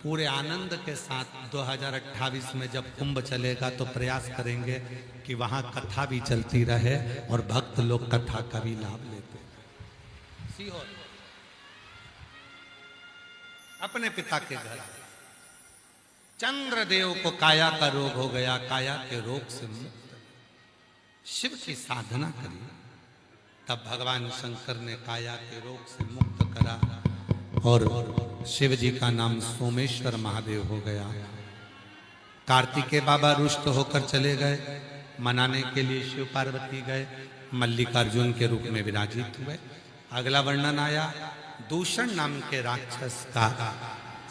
Speaker 1: पूरे आनंद के साथ 2028 में जब कुंभ चलेगा तो प्रयास करेंगे कि वहां कथा भी चलती रहे और भक्त लोग कथा का भी लाभ लेते रहे। सीहोर अपने पिता के घर। चंद्रदेव को काया का रोग हो गया, काया के रोग से मुक्त, शिव की साधना करी, तब भगवान शंकर ने काया के रोग से मुक्त करा और शिव जी का नाम सोमेश्वर महादेव हो गया। कार्तिकेय बाबा रुष्ट होकर चले गए, मनाने के लिए शिव पार्वती गए, मल्लिकार्जुन के रूप में विराजित हुए। अगला वर्णन आया, दूषण नाम के राक्षस का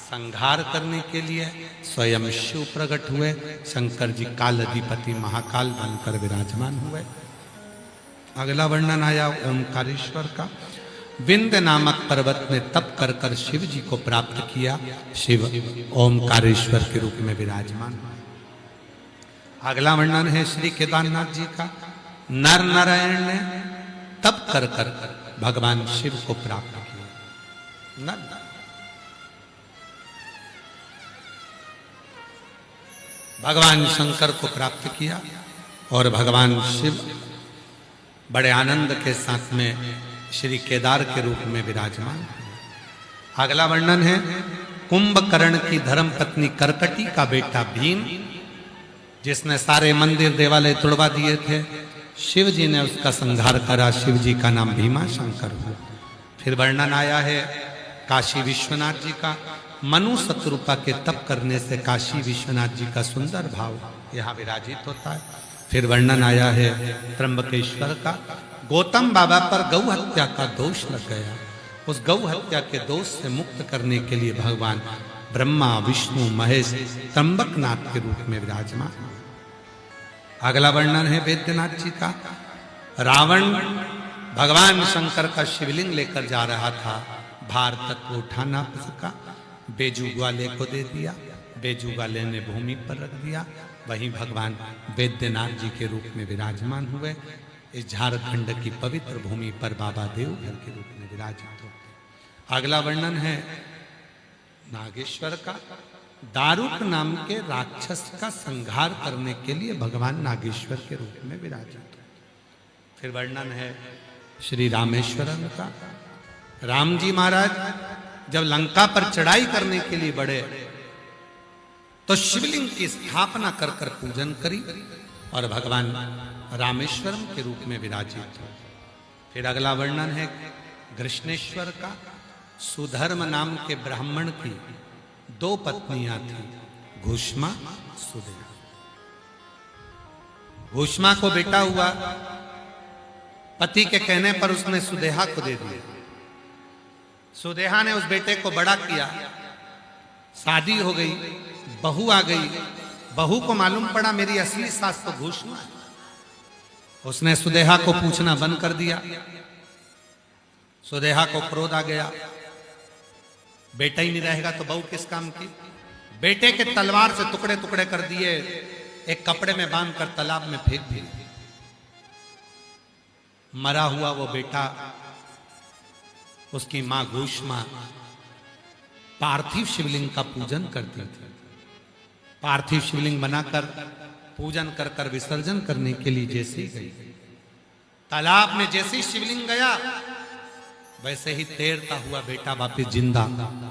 Speaker 1: संहार करने के लिए स्वयं शिव प्रकट हुए। शंकर जी काल अधिपति महाकाल बनकर विराजमान हुए। अगला वर्णन आया ओमकारेश्वर का, विंध्य नामक पर्वत में तप कर कर शिव जी को प्राप्त किया। शिव ओमकारेश्वर के रूप में विराजमान हुए। अगला वर्णन है श्री केदारनाथ जी का, नर नारायण ने तप कर कर भगवान शिव को प्राप्त किया। नर भगवान शंकर को प्राप्त किया और भगवान शिव बड़े आनंद के साथ में श्री केदार के रूप में विराजमान। अगला वर्णन है कुंभकर्ण की धर्म पत्नी करकटी का बेटा भीम, जिसने सारे मंदिर देवालय तोड़वा दिए थे। शिव जी ने उसका संहार करा, शिव जी का नाम भीमा शंकर हुआ। फिर वर्णन आया है काशी विश्वनाथ जी का, मनु शत्रुपा के तप करने से काशी विश्वनाथ जी का सुंदर भाव यहाँ विराजित होता है। फिर वर्णन आया है त्र्यंबकेश्वर का, गौतम बाबा पर गौ हत्या का दोष लग गया। उस गौ हत्या के दोष से मुक्त करने के लिए भगवान ब्रह्मा विष्णु महेश त्र्यंबकनाथ के रूप में विराजमान। अगला वर्णन है वैद्यनाथ जी का, रावण भगवान शंकर का शिवलिंग लेकर जा रहा था, भार तत्व उठा ना सका, बेजू ग्वाले को दे दिया, बेजू ग्वाले ने भूमि पर रख दिया। वहीं भगवान वैद्यनाथ जी के रूप में विराजमान हुए। इस झारखंड की पवित्र भूमि पर बाबा देवघर के रूप में विराजित होते। अगला वर्णन है नागेश्वर का, दारुक नाम के राक्षस का संहार करने के लिए भगवान नागेश्वर के रूप में विराजित होते। फिर वर्णन है श्री रामेश्वरम का, राम जी महाराज जब लंका पर चढ़ाई करने के लिए बढ़े तो शिवलिंग की स्थापना कर कर पूजन करी और भगवान रामेश्वरम के रूप में विराजित हो। फिर अगला वर्णन है कृष्णेश्वर का, सुधर्म नाम के ब्राह्मण की 2 पत्नियां थी, घुष्मा सुदेहा। घुष्मा को बेटा हुआ, पति के कहने पर उसने सुदेहा को दे दिया। सुदेहा ने उस बेटे को बड़ा किया, शादी हो गई, बहू आ गई। बहू को मालूम पड़ा मेरी असली सास तो घुष्मा है। उसने सुदेहा को पूछना बंद कर दिया। सुदेहा को क्रोध आ गया, बेटा ही नहीं रहेगा तो बहू किस काम की। बेटे के तलवार से टुकड़े टुकड़े कर दिए, एक कपड़े में बांधकर तालाब में फेंक दिया। मरा हुआ वो बेटा, उसकी मां घुष्मा पार्थिव शिवलिंग का पूजन करती थी। पार्थिव शिवलिंग बनाकर पूजन कर कर विसर्जन करने के लिए जैसे ही गई, तालाब में जैसे ही शिवलिंग गया वैसे ही तैरता हुआ बेटा वापिस जिंदा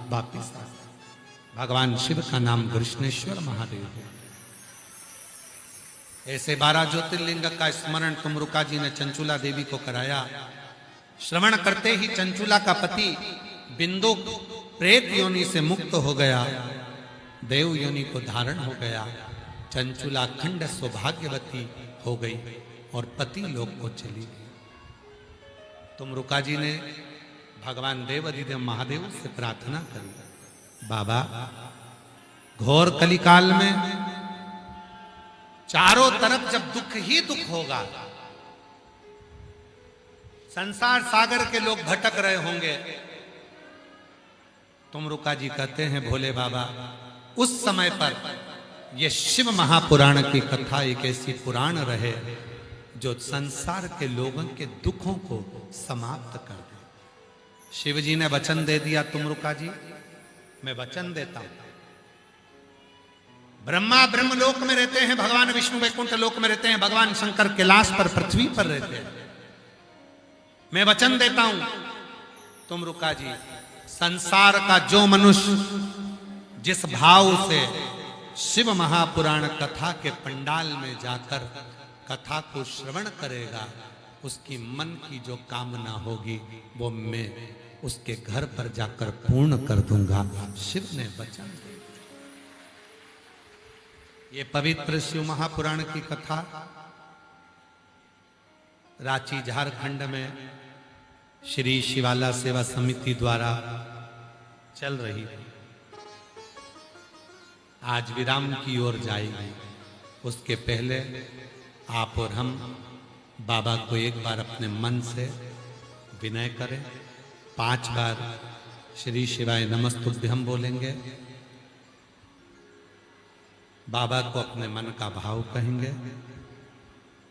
Speaker 1: वापिस आ गया। भगवान शिव का नाम कृष्णेश्वर महादेव है। ऐसे 12 ज्योतिर्लिंग का स्मरण तुमरुका जी ने चंचुला देवी को कराया। श्रवण करते ही चंचुला का पति बिंदु प्रेत योनि से मुक्त हो गया, देव योनि को धारण हो गया। चंचुला अखंड सौभाग्यवती हो गई और पति लोक को चली गई। तुमरुका जी ने भगवान देवाधिदेव महादेव से प्रार्थना करी, बाबा घोर कलिकाल में चारों तरफ जब दुख ही दुख होगा, संसार सागर के लोग भटक रहे होंगे, तुमरुका जी कहते हैं भोले बाबा उस समय पर यह शिव महापुराण की कथा एक ऐसी पुराण रहे जो संसार के लोगों के दुखों को समाप्त कर दे। शिव जी ने वचन दे दिया, तुमरुका जी मैं वचन देता हूं। ब्रह्मा ब्रह्मलोक में रहते हैं, भगवान विष्णु वैकुंठ लोक में रहते हैं, भगवान शंकर कैलाश पर पृथ्वी पर रहते हैं। मैं वचन देता हूं तुमरुका जी, संसार का जो मनुष्य जिस भाव से शिव महापुराण कथा के पंडाल में जाकर कथा को श्रवण करेगा, उसकी मन की जो कामना होगी वो मैं उसके घर पर जाकर पूर्ण कर दूंगा। शिव ने वचन दिया। ये पवित्र शिव महापुराण की कथा रांची झारखंड में श्री शिवाला सेवा समिति द्वारा चल रही है। आज विराम की ओर जाएगी, उसके पहले आप और हम बाबा को एक बार अपने मन से विनय करें। 5 बार श्री शिवाय नमस्तुभ्यं बोलेंगे, बाबा को अपने मन का भाव कहेंगे।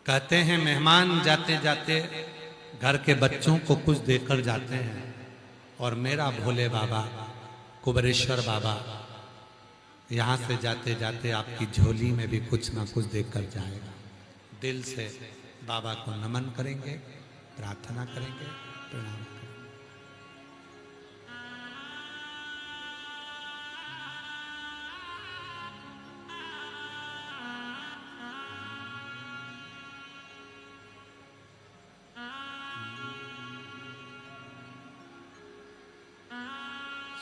Speaker 1: कहते हैं मेहमान जाते जाते घर के बच्चों को कुछ देकर जाते हैं, और मेरा भोले बाबा कुबेरेश्वर बाबा यहाँ से जाते जाते आपकी झोली में भी कुछ ना कुछ देकर जाएगा। दिल से बाबा को नमन करेंगे, प्रार्थना करेंगे, प्रणाम करेंगे।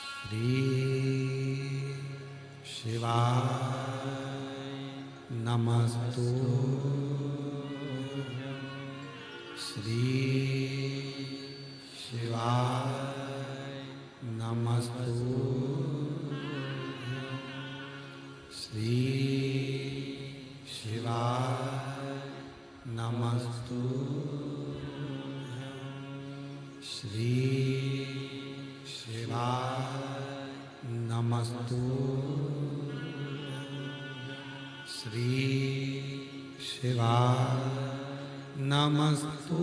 Speaker 1: श्री शिवाय नमस्तु। श्री शिवाय नमस्तु। श्री शिवाय नमस्तु। श्री शिवाय नमस्तु। श्री शिवाय नमस्तु।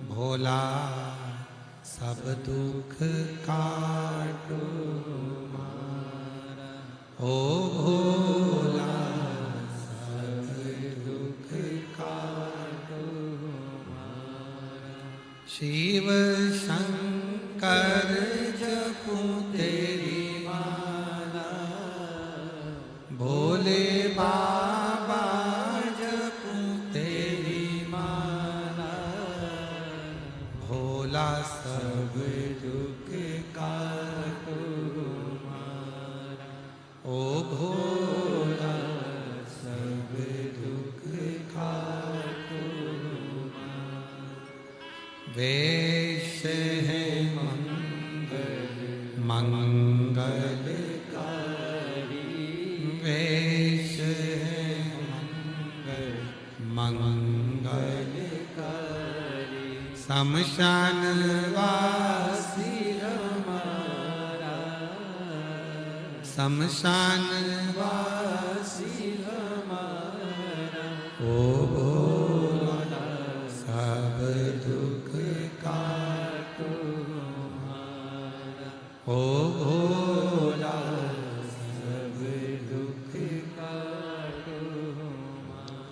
Speaker 1: भोला सब दुख काटो मारा, ओ भोला सब दुख काटो मारा। शिव शंकर जपू तेरी माला, भोले बाबा जपू तेरी माला। भोला सब दुख काटो मारा, ओ भोला सब दुख काटो मारा। वेश है मंगलकारी, वेश है मंगलकारी। शमशान वासी हमारा, शमशान वासी हमारा। ओ भोला सब दुख काटो मारा, ओ भोला सब दुख काटो मारा।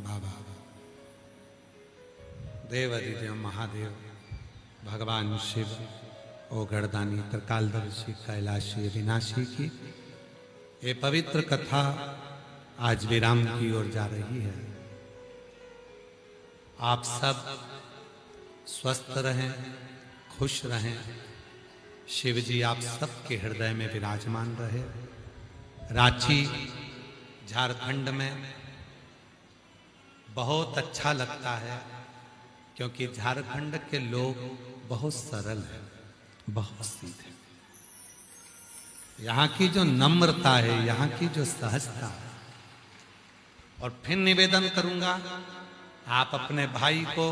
Speaker 1: बाबा देव अधिदेव महादेव भगवान शिव ओ गणदानी त्रिकालदर्शी कैलाशी विनाशी की ये पवित्र कथा आज विराम की ओर जा रही है। आप सब स्वस्थ रहें, खुश रहें। शिव जी आप सबके हृदय में विराजमान रहे। रांची झारखंड में बहुत अच्छा लगता है क्योंकि झारखंड के लोग बहुत सरल हैं, बहुत सीधे। यहाँ की जो नम्रता है, यहाँ की जो सहजता है। और फिर निवेदन करूंगा, आप अपने भाई को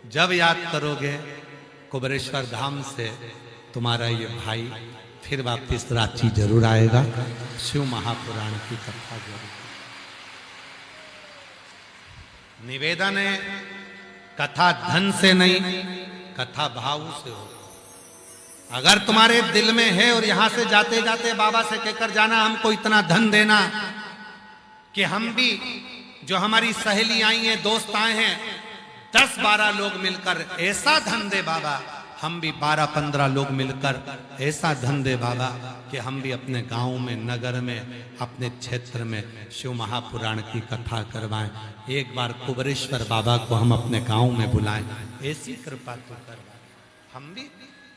Speaker 1: जब याद करोगे कुबेरेश्वर धाम से, तुम्हारा ये भाई फिर वापस रांची जरूर आएगा। शिव महापुराण की कथा जरूर। निवेदन है, कथा धन से नहीं, कथा भाव से हो। अगर तुम्हारे दिल में है और यहां से जाते जाते बाबा से कहकर जाना हमको इतना धन देना कि हम भी, जो हमारी सहेली आई हैं, दोस्त आए हैं, 10-12 लोग मिलकर ऐसा धन दे बाबा, हम भी 12-15 लोग मिलकर ऐसा धन दे बाबा कि हम भी अपने गांव में, नगर में, अपने क्षेत्र में शिव महापुराण की कथा करवाएं। एक बार कुबेरेश्वर बाबा को हम अपने गांव में बुलाएं। ऐसी कृपा तो करवाएं। हम भी,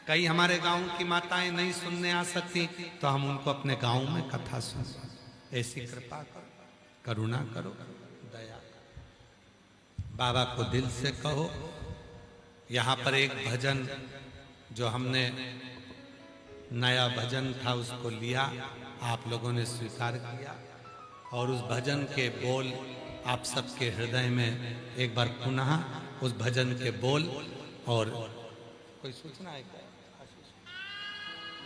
Speaker 1: कई हमारे गांव की माताएं नहीं सुनने आ सकती तो हम उनको अपने गांव में कथा सुनवाएं। ऐसी कृपा करो, करुणा करो, दया करो। बाबा को दिल से कहो। यहाँ पर एक भजन जो हमने नया भजन था उसको लिया, आप लोगों ने स्वीकार किया और उस भजन के बोल आप सबके हृदय में एक बार पुनः उस भजन के बोल और कोई सूचना है क्या?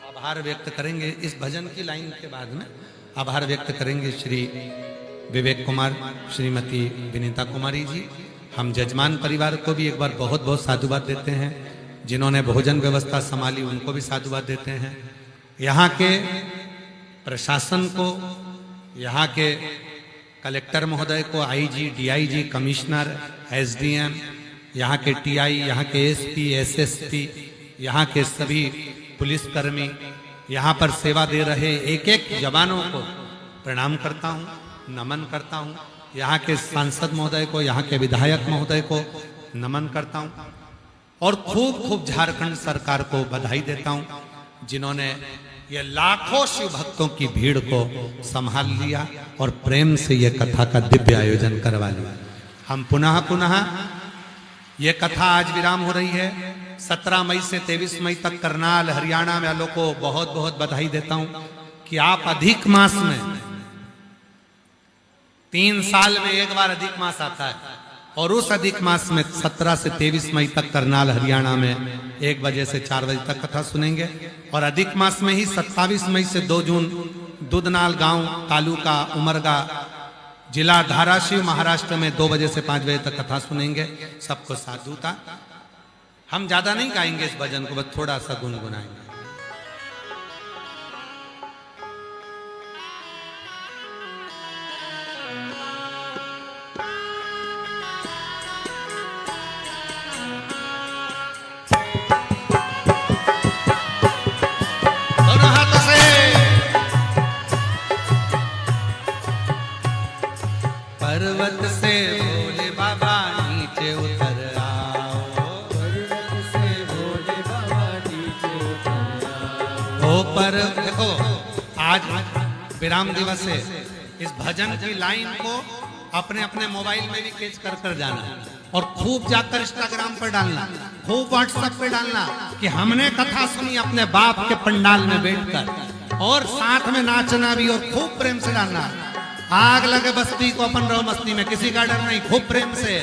Speaker 1: आभार व्यक्त करेंगे इस भजन की लाइन के बाद में। आभार व्यक्त करेंगे श्री विवेक कुमार, श्रीमती विनीता कुमारी जी। हम जजमान परिवार को भी एक बार बहुत बहुत साधुवाद देते हैं, जिन्होंने भोजन व्यवस्था संभाली उनको भी साधुवाद देते हैं। यहाँ के प्रशासन को, यहाँ के कलेक्टर महोदय को, आईजी, डीआईजी, कमिश्नर, एसडीएम, यहाँ के टीआई, यहाँ के एसपी, एसएसपी, यहाँ के सभी पुलिसकर्मी, यहाँ पर सेवा दे रहे एक एक जवानों को प्रणाम करता हूँ, नमन करता हूँ। यहाँ के सांसद महोदय को, यहाँ के विधायक महोदय को नमन करता हूँ और खूब खूब झारखंड सरकार को बधाई देता हूँ, जिन्होंने ये लाखों शिव भक्तों की भीड़ को संभाल लिया और प्रेम से ये कथा का दिव्य आयोजन करवा लिया। हम पुनः पुनः ये कथा आज विराम हो रही है। 17 मई से 23 मई तक करनाल हरियाणा वालों को बहुत बहुत बधाई देता हूं कि आप अधिक मास में 3 साल में एक बार अधिक मास आता है और उस अधिक मास में 17 से 23 मई तक करनाल हरियाणा में 1 बजे से 4 बजे तक कथा सुनेंगे और अधिक मास में ही 27 मई से 2 जून दुधनाल गांव तालुका उमरगा जिला धाराशिव महाराष्ट्र में 2 बजे से 5 बजे तक कथा सुनेंगे। सबको साधुता। हम ज्यादा नहीं गाएंगे इस भजन को, बस थोड़ा सा गुनगुनाएंगे। पर्वत से भोले बाबा नीचे उतर आओ,
Speaker 2: पर्वत से भोले बाबा नीचे उतर आओ।
Speaker 1: ओ पर देखो आज विराम दिवस है, इस भजन की लाइन को अपने अपने मोबाइल में भी कैच कर जाना और खूब जाकर इंस्टाग्राम पर डालना, खूब व्हाट्सएप पे डालना कि हमने कथा सुनी अपने बाप के पंडाल में बैठकर, और साथ में नाचना भी और खूब प्रेम से डालना। आग लगे बस्ती को अपन रहो मस्ती में, किसी का डर नहीं, खूब प्रेम से।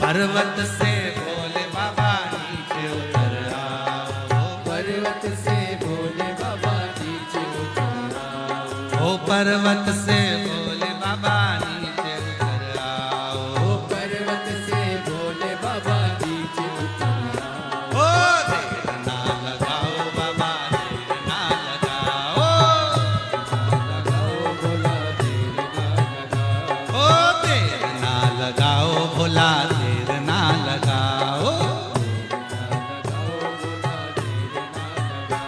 Speaker 1: पर्वत से भोले बाबा नीचे उतर आओ,
Speaker 2: पर्वत से भोले बाबा नीचे उतर आओ।
Speaker 1: ओ पर्वत से भोले बाबा नीचे उतर आओ,
Speaker 2: ओ पर्वत से भोले बाबा नीचे उतर आओ।
Speaker 1: ओ देर ना लगाओ बाबा, देर ना लगाओ,
Speaker 2: लगाओ भोला देर ना लगाओ।
Speaker 1: ओ देर ना लगाओ भोला, देर ना लगाओ।
Speaker 2: लगाओ भोला देर ना लगाओ।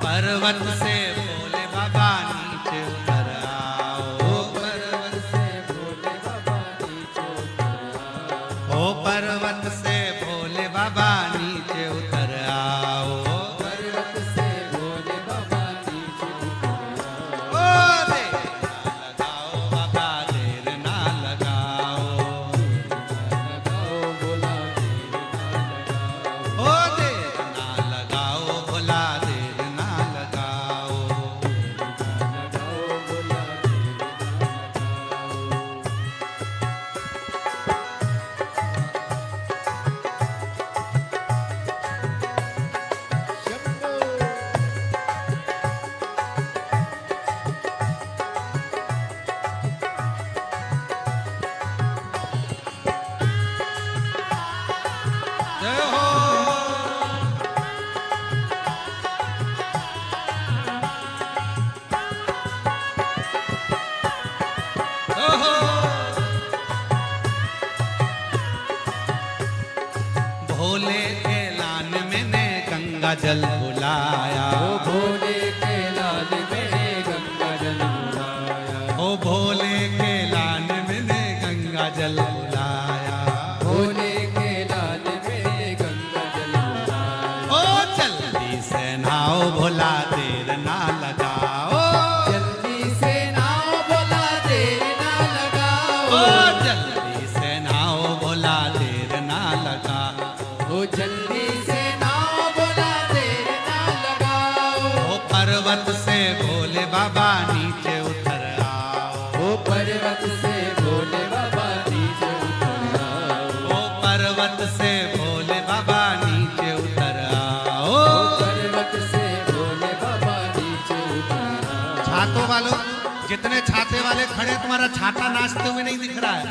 Speaker 1: पर्वत से भोले बाबा नीचे उतर आओ,
Speaker 2: पर्वत से भोले बाबा नीचे उतर आओ।
Speaker 1: ओ पर्वत से भोले बाबा नीचे उतर आओ,
Speaker 2: पर्वत से भोले बाबा नीचे उतर आओ।
Speaker 1: ओ देर ना लगाओ बाबा, देर ना लगाओ,
Speaker 2: लगाओ भोला देर ना लगाओ।
Speaker 1: ओ देर ना लगाओ भोला, देर ना लगाओ।
Speaker 2: लगाओ भोला देर ना लगाओ। शंभो
Speaker 1: जय हो। ओहो। भोले के लान मैंने गंगा जल बुलाया,
Speaker 2: ओ भोले के लाल में गंगा जल बुलाया।
Speaker 1: ओ भोले के लान मैंने गंगा जल बुलाया,
Speaker 2: भोले के लाल में गंगा जल बुलाया।
Speaker 1: ओ जल्दी से नाओ भोला, देर ना लगाओ,
Speaker 2: जल्दी से नाव भोला देर ना लगाओ।
Speaker 1: ओ जल्दी से नाओ भोला, देर ना लगाओ,
Speaker 2: ओ जल्दी से नाव भोला देर ना लगाओ।
Speaker 1: ओ पर्वत से
Speaker 2: पर्वत से भोले बाबा नीचे उतर आओ।
Speaker 1: ओ पर्वत से भोले बाबा नीचे उतर आओ।
Speaker 2: पर्वत से भोले बाबा नीचे उतर आओ।
Speaker 1: छातों वालों, जितने छाते वाले खड़े, तुम्हारा छाता नाचते हुए नहीं दिख रहा है।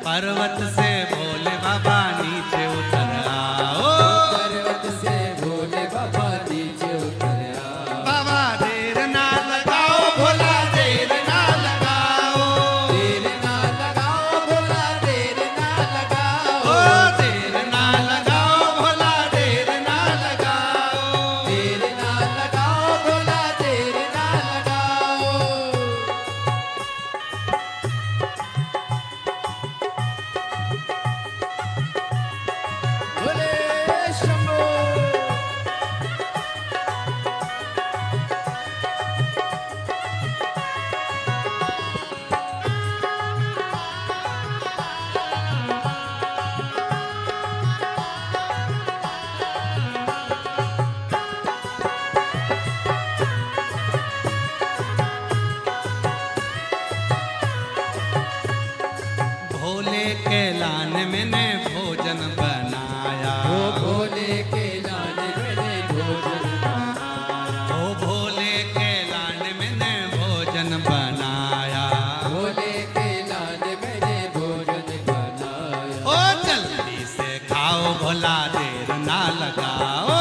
Speaker 1: पर्वत से भोले बाबा नीचे उतर आओ।
Speaker 2: पर्वत से भोले बाबा नीचे उतर आओ।
Speaker 1: बाबा देर ना लगाओ, भोला देर ना लगाओ।
Speaker 2: देर ना लगाओ भोला देर ना लगाओ।
Speaker 1: ओ देर ना लगाओ, भोला देर ना लगाओ।
Speaker 2: देर ना लगाओ भोला देर ना लगाओ। भोले शंभो।
Speaker 1: भोले के लान मैंने भोजन बनाया।
Speaker 2: ओ भोले के लाल मैंने भोजन बनाया।
Speaker 1: ओ भोले के लान मैंने भोजन बनाया।
Speaker 2: भोले के लाल मैंने भोजन बनाया।
Speaker 1: ओ जल्दी से खाओ, भोला देर ना लगाओ।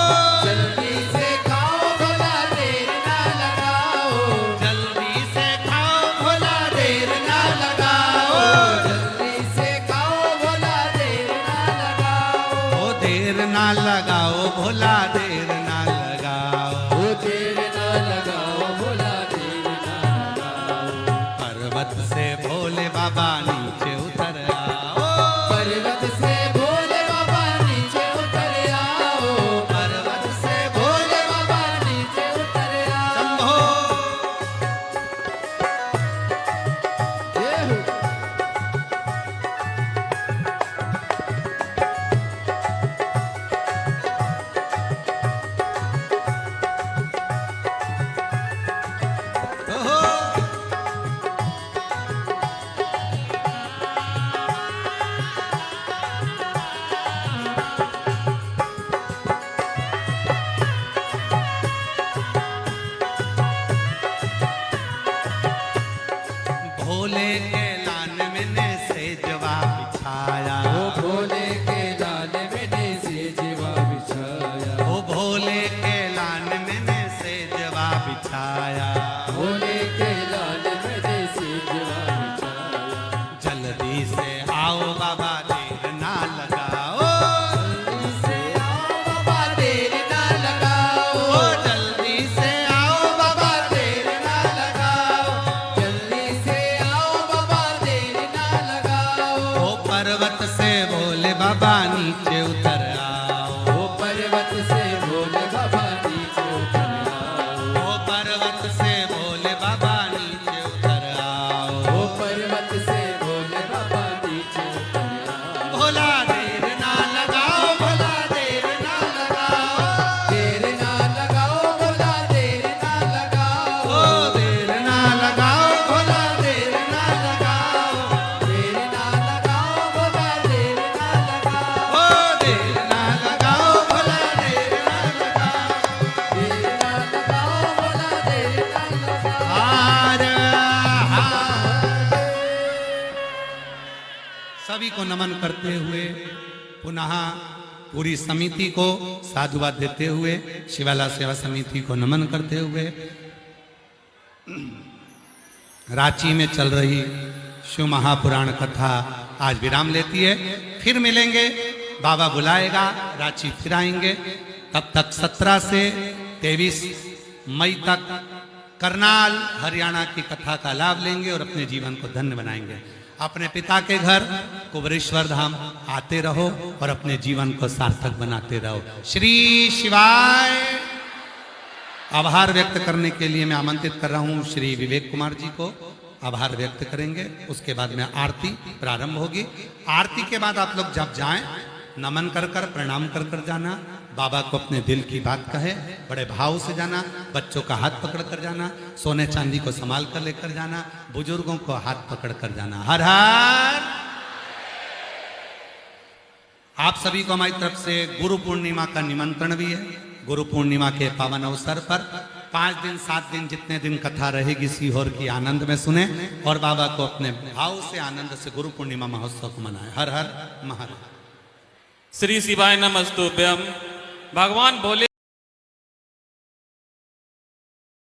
Speaker 2: जल्दी से खाओ भोला देर ना लगाओ।
Speaker 1: जल्दी से खाओ, भोला देर ना लगाओ।
Speaker 2: जल्दी से खाओ भोला देर ना लगाओ।
Speaker 1: ओ देर ना लगाओ, भोला देर ना लगाओ।
Speaker 2: ओ देर ना लगाओ भोला देर ना लगाओ।
Speaker 1: पर्वत से भोले बाबा नीचे उतर आओ।
Speaker 2: पर्वत से भोले बाबा नीचे उतर आओ।
Speaker 1: पर्वत से
Speaker 2: भोले बाबा नीचे उतर आओ।
Speaker 1: शंभो।
Speaker 2: जय हो।
Speaker 1: ओहो। भोले के लान मैंने सेजवा बिछाया।
Speaker 2: ओ भोले के लाल मैंने सेजवा बिछाया।
Speaker 1: ओ भोले के लान मैंने सेजवा बिछाया।
Speaker 2: भोले के लाल मैंने सेजवा बिछाया।
Speaker 1: जल्दी से आओ बाबा, देर ना लगाओ।
Speaker 2: जल्दी से आओ बाबा देर ना लगाओ।
Speaker 1: ओ जल्दी से आओ बाबा,
Speaker 2: देर ना लगाओ। जल्दी से आओ बाबा देर ना लगाओ।
Speaker 1: ओ पर्वत से भोले बाबा नीचे उतर आओ।
Speaker 2: ओ पर्वत से भोले बाबा नीचे उतर आओ।
Speaker 1: ओ पर्वत से भोले बाबा नीचे उतर आओ।
Speaker 2: ओ पर्वत से भोले बाबा नीचे उतर आओ।
Speaker 1: भोला देर ना लगाओ, भोला देर ना लगाओ।
Speaker 2: देर ना लगाओ भोला देर ना लगाओ।
Speaker 1: ओ देर ना लगाओ, भोला देर ना लगाओ।
Speaker 2: देर ना लगाओ भोला देर ना लगाओ।
Speaker 1: ओ देर ना लगाओ, भोला देर ना लगाओ।
Speaker 2: देर ना लगाओ भोला देर ना लगाओ।
Speaker 1: हार हार। सभी को नमन करते हुए पुनः पूरी समिति को साधुवाद देते हुए, शिवाला सेवा समिति को नमन करते हुए, रांची में चल रही शिव महापुराण कथा आज विराम लेती है। फिर मिलेंगे, बाबा बुलाएगा, रांची फिर आएंगे। तब तक 17 से 23 मई तक करनाल हरियाणा की कथा का लाभ लेंगे और अपने जीवन को धन्य बनाएंगे। अपने पिता के घर कुबरेश्वर धाम आते रहो और अपने जीवन को सार्थक बनाते रहो। श्री शिवाय। आभार व्यक्त करने के लिए मैं आमंत्रित कर रहा हूं श्री विवेक कुमार जी को। आभार व्यक्त करेंगे, उसके बाद में आरती प्रारंभ होगी। आरती के बाद आप लोग जब जाएं नमन कर कर प्रणाम कर कर जाना, बाबा को अपने दिल की बात कहे, बड़े भाव से जाना, बच्चों का हाथ पकड़ कर जाना, सोने चांदी को संभाल कर लेकर जाना, बुजुर्गों को हाथ पकड़ कर जाना। हर हर। आप सभी को हमारी तरफ से गुरु पूर्णिमा का निमंत्रण भी है। गुरु पूर्णिमा के पावन अवसर पर 5 दिन 7 दिन जितने दिन कथा रहेगी सीहोर की आनंद में सुने और बाबा को अपने भाव से आनंद से गुरु पूर्णिमा महोत्सव को मनाए। हर हर महादेव।
Speaker 3: श्री शिवाय नमस्तुभ्यम। भगवान भोले